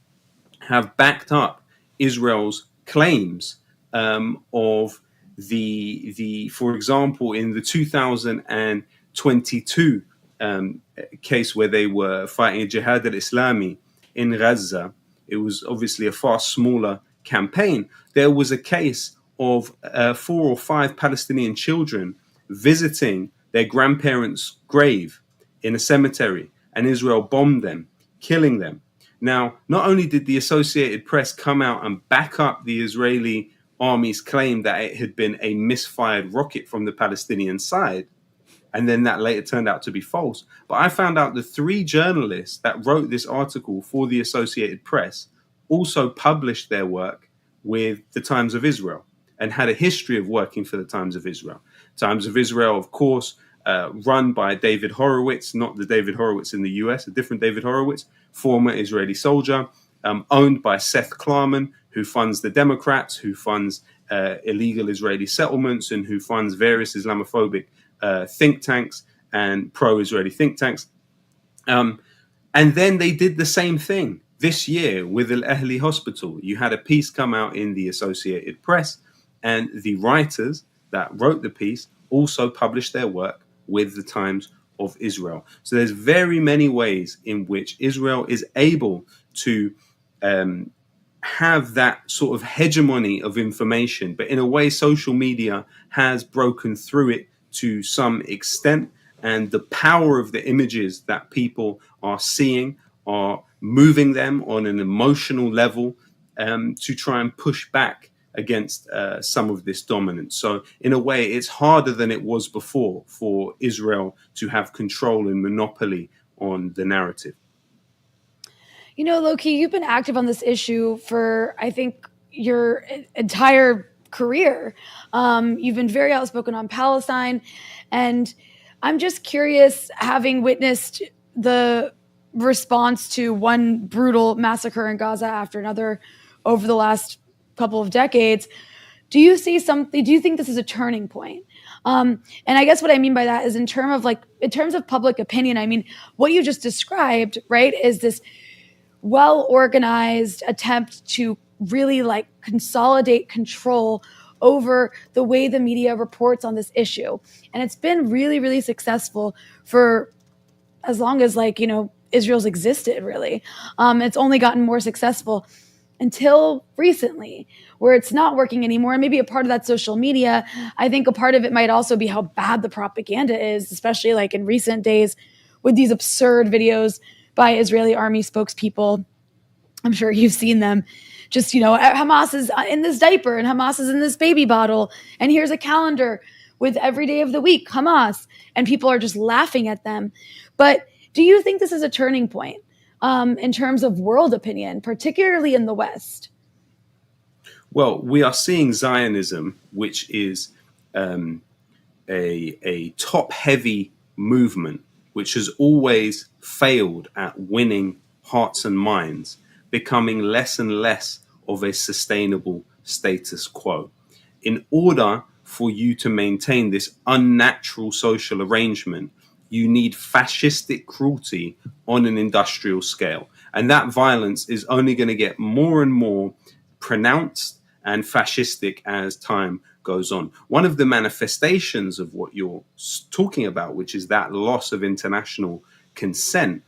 have backed up Israel's claims of the for example, in the 2022 case where they were fighting Jihad al-Islami in Gaza. It was obviously a far smaller campaign. There was a case of 4 or 5 Palestinian children visiting their grandparents' grave in a cemetery and Israel bombed them, killing them. Now, not only did the Associated Press come out and back up the Israeli army's claim that it had been a misfired rocket from the Palestinian side, and then that later turned out to be false, but I found out the 3 journalists that wrote this article for the Associated Press also published their work with the Times of Israel and had a history of working for the Times of Israel. Times of Israel, of course, run by David Horowitz, not the David Horowitz in the US, a different David Horowitz, former Israeli soldier, owned by Seth Klarman, who funds the Democrats, who funds illegal Israeli settlements, and who funds various Islamophobic think tanks and pro-Israeli think tanks. And then they did the same thing this year with Al Ahli Hospital. You had a piece come out in the Associated Press, and the writers that wrote the piece also published their work with the Times of Israel. So there's very many ways in which Israel is able to have that sort of hegemony of information, but in a way social media has broken through it to some extent, and the power of the images that people are seeing are moving them on an emotional level to try and push back against some of this dominance. So in a way, it's harder than it was before for Israel to have control and monopoly on the narrative. You know, Lowkey, you've been active on this issue for, I think, your entire career. You've been very outspoken on Palestine. And I'm just curious, having witnessed the response to one brutal massacre in Gaza after another over the last couple of decades, do you think this is a turning point? And I guess what I mean by that is in terms of public opinion, I mean, what you just described, right, is this well-organized attempt to really consolidate control over the way the media reports on this issue. And it's been really, really successful for as long as Israel's existed, really. It's only gotten more successful until recently, where it's not working anymore. And maybe a part of that social media, I think a part of it might also be how bad the propaganda is, especially in recent days with these absurd videos by Israeli army spokespeople. I'm sure you've seen them. Just, Hamas is in this diaper and Hamas is in this baby bottle. And here's a calendar with every day of the week, Hamas. And people are just laughing at them. But do you think this is a turning point in terms of world opinion, particularly in the West? Well, we are seeing Zionism, which is a top-heavy movement, which has always failed at winning hearts and minds, becoming less and less of a sustainable status quo. In order for you to maintain this unnatural social arrangement, you need fascistic cruelty on an industrial scale. And that violence is only going to get more and more pronounced and fascistic as time goes on. One of the manifestations of what you're talking about, which is that loss of international consent,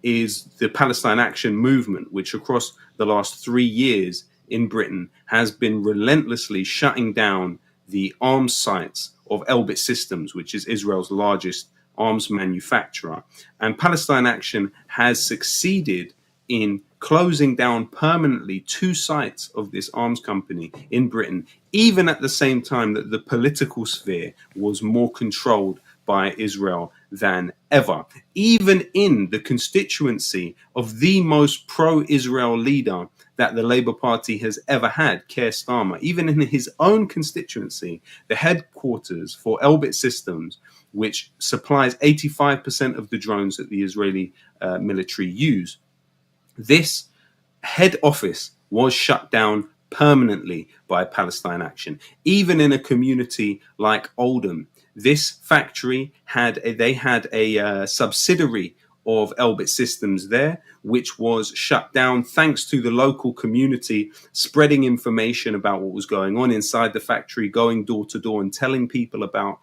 is the Palestine Action Movement, which across the last 3 years in Britain has been relentlessly shutting down the arms sites of Elbit Systems, which is Israel's largest arms manufacturer. And Palestine Action has succeeded in closing down permanently 2 sites of this arms company in Britain, even at the same time that the political sphere was more controlled by Israel than ever. Even in the constituency of the most pro-Israel leader that the Labour Party has ever had, Keir Starmer, even in his own constituency, the headquarters for Elbit Systems, which supplies 85% of the drones that the Israeli military use, this head office was shut down permanently by Palestine Action. Even in a community like Oldham, this factory had a subsidiary of Elbit Systems there, which was shut down thanks to the local community spreading information about what was going on inside the factory, going door to door and telling people about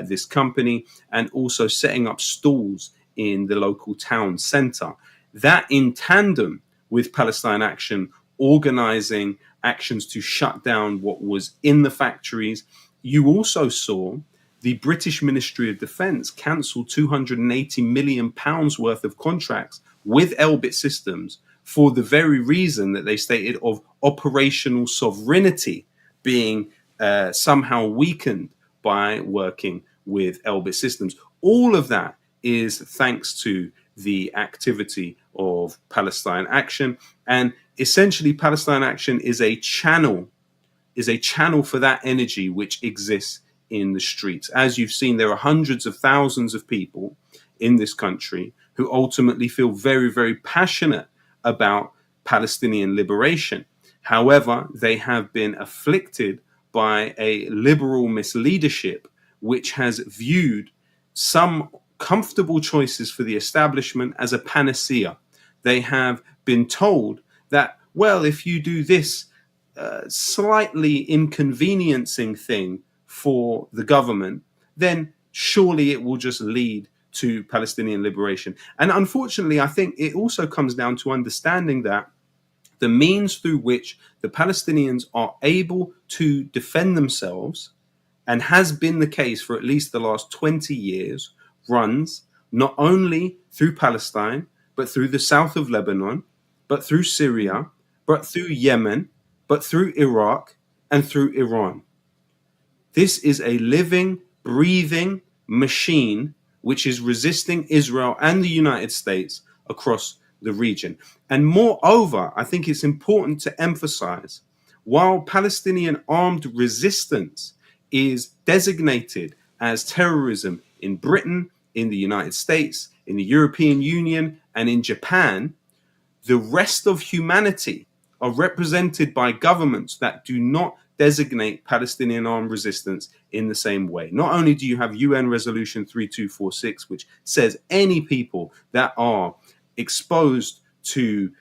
this company, and also setting up stalls in the local town center. That in tandem with Palestine Action organizing actions to shut down what was in the factories, you also saw the British Ministry of Defence cancelled £280 million worth of contracts with Elbit Systems for the very reason that they stated of operational sovereignty being somehow weakened by working with Elbit Systems. All of that is thanks to the activity of Palestine Action. And essentially, Palestine Action is a channel for that energy which exists in the streets. As you've seen, there are hundreds of thousands of people in this country who ultimately feel very, very passionate about Palestinian liberation. However, they have been afflicted by a liberal misleadership which has viewed some comfortable choices for the establishment as a panacea. They have been told that, well, if you do this slightly inconveniencing thing for the government, then surely it will just lead to Palestinian liberation. And unfortunately, I think it also comes down to understanding that the means through which the Palestinians are able to defend themselves, and has been the case for at least the last 20 years, runs not only through Palestine, but through the south of Lebanon, but through Syria, but through Yemen, but through Iraq, and through Iran. This is a living, breathing machine which is resisting Israel and the United States across the region. And moreover, I think it's important to emphasize, while Palestinian armed resistance is designated as terrorism in Britain, in the United States, in the European Union, and in Japan, the rest of humanity are represented by governments that do not designate Palestinian armed resistance in the same way. Not only do you have UN Resolution 3246, which says any people that are exposed to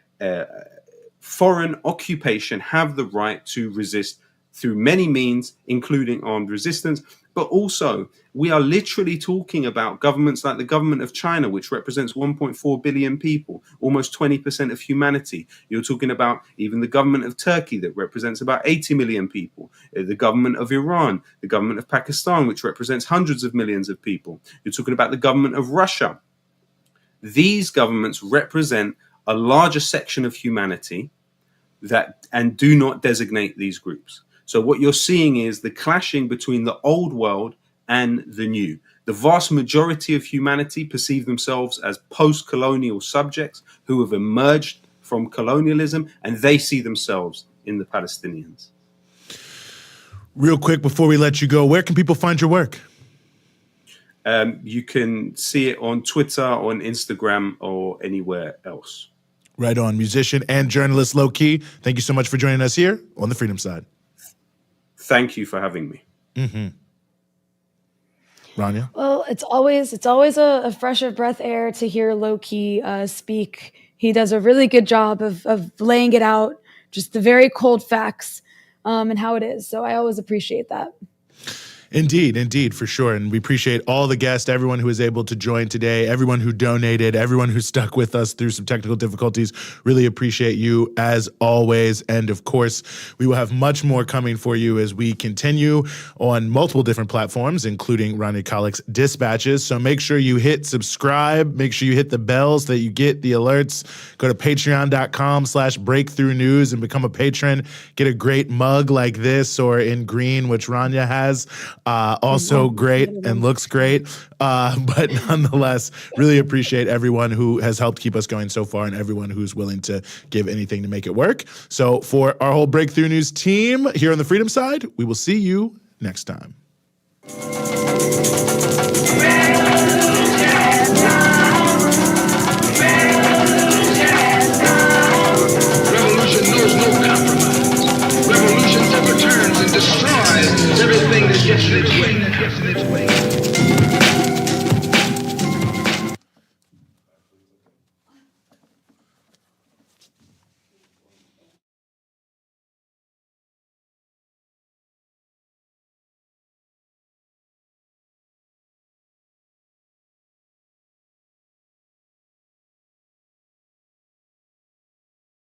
foreign occupation have the right to resist through many means, including armed resistance. But also, we are literally talking about governments like the government of China, which represents 1.4 billion people, almost 20% of humanity. You're talking about even the government of Turkey, that represents about 80 million people. The government of Iran, the government of Pakistan, which represents hundreds of millions of people. You're talking about the government of Russia. These governments represent a larger section of humanity and do not designate these groups. So what you're seeing is the clashing between the old world and the new. The vast majority of humanity perceive themselves as post-colonial subjects who have emerged from colonialism, and they see themselves in the Palestinians. Real quick, before we let you go, where can people find your work? You can see it on Twitter, on Instagram, or anywhere else. Right on. Musician and journalist Lowkey, thank you so much for joining us here on The Freedom Side. Thank you for having me. Mm-hmm. Rania? Well, it's always a fresh of breath air to hear Lowkey speak. He does a really good job of laying it out, just the very cold facts and how it is. So I always appreciate that. Indeed, for sure. And we appreciate all the guests, everyone who was able to join today, everyone who donated, everyone who stuck with us through some technical difficulties. Really appreciate you as always. And of course, we will have much more coming for you as we continue on multiple different platforms, including Rania Khalek's dispatches. So make sure you hit subscribe, make sure you hit the bells so that you get the alerts. Go to patreon.com/breakthrough news and become a patron. Get a great mug like this, or in green, which Rania has. Also great and looks great. But nonetheless, really appreciate everyone who has helped keep us going so far and everyone who's willing to give anything to make it work. So for our whole Breakthrough News team here on the Freedom Side, we will see you next time.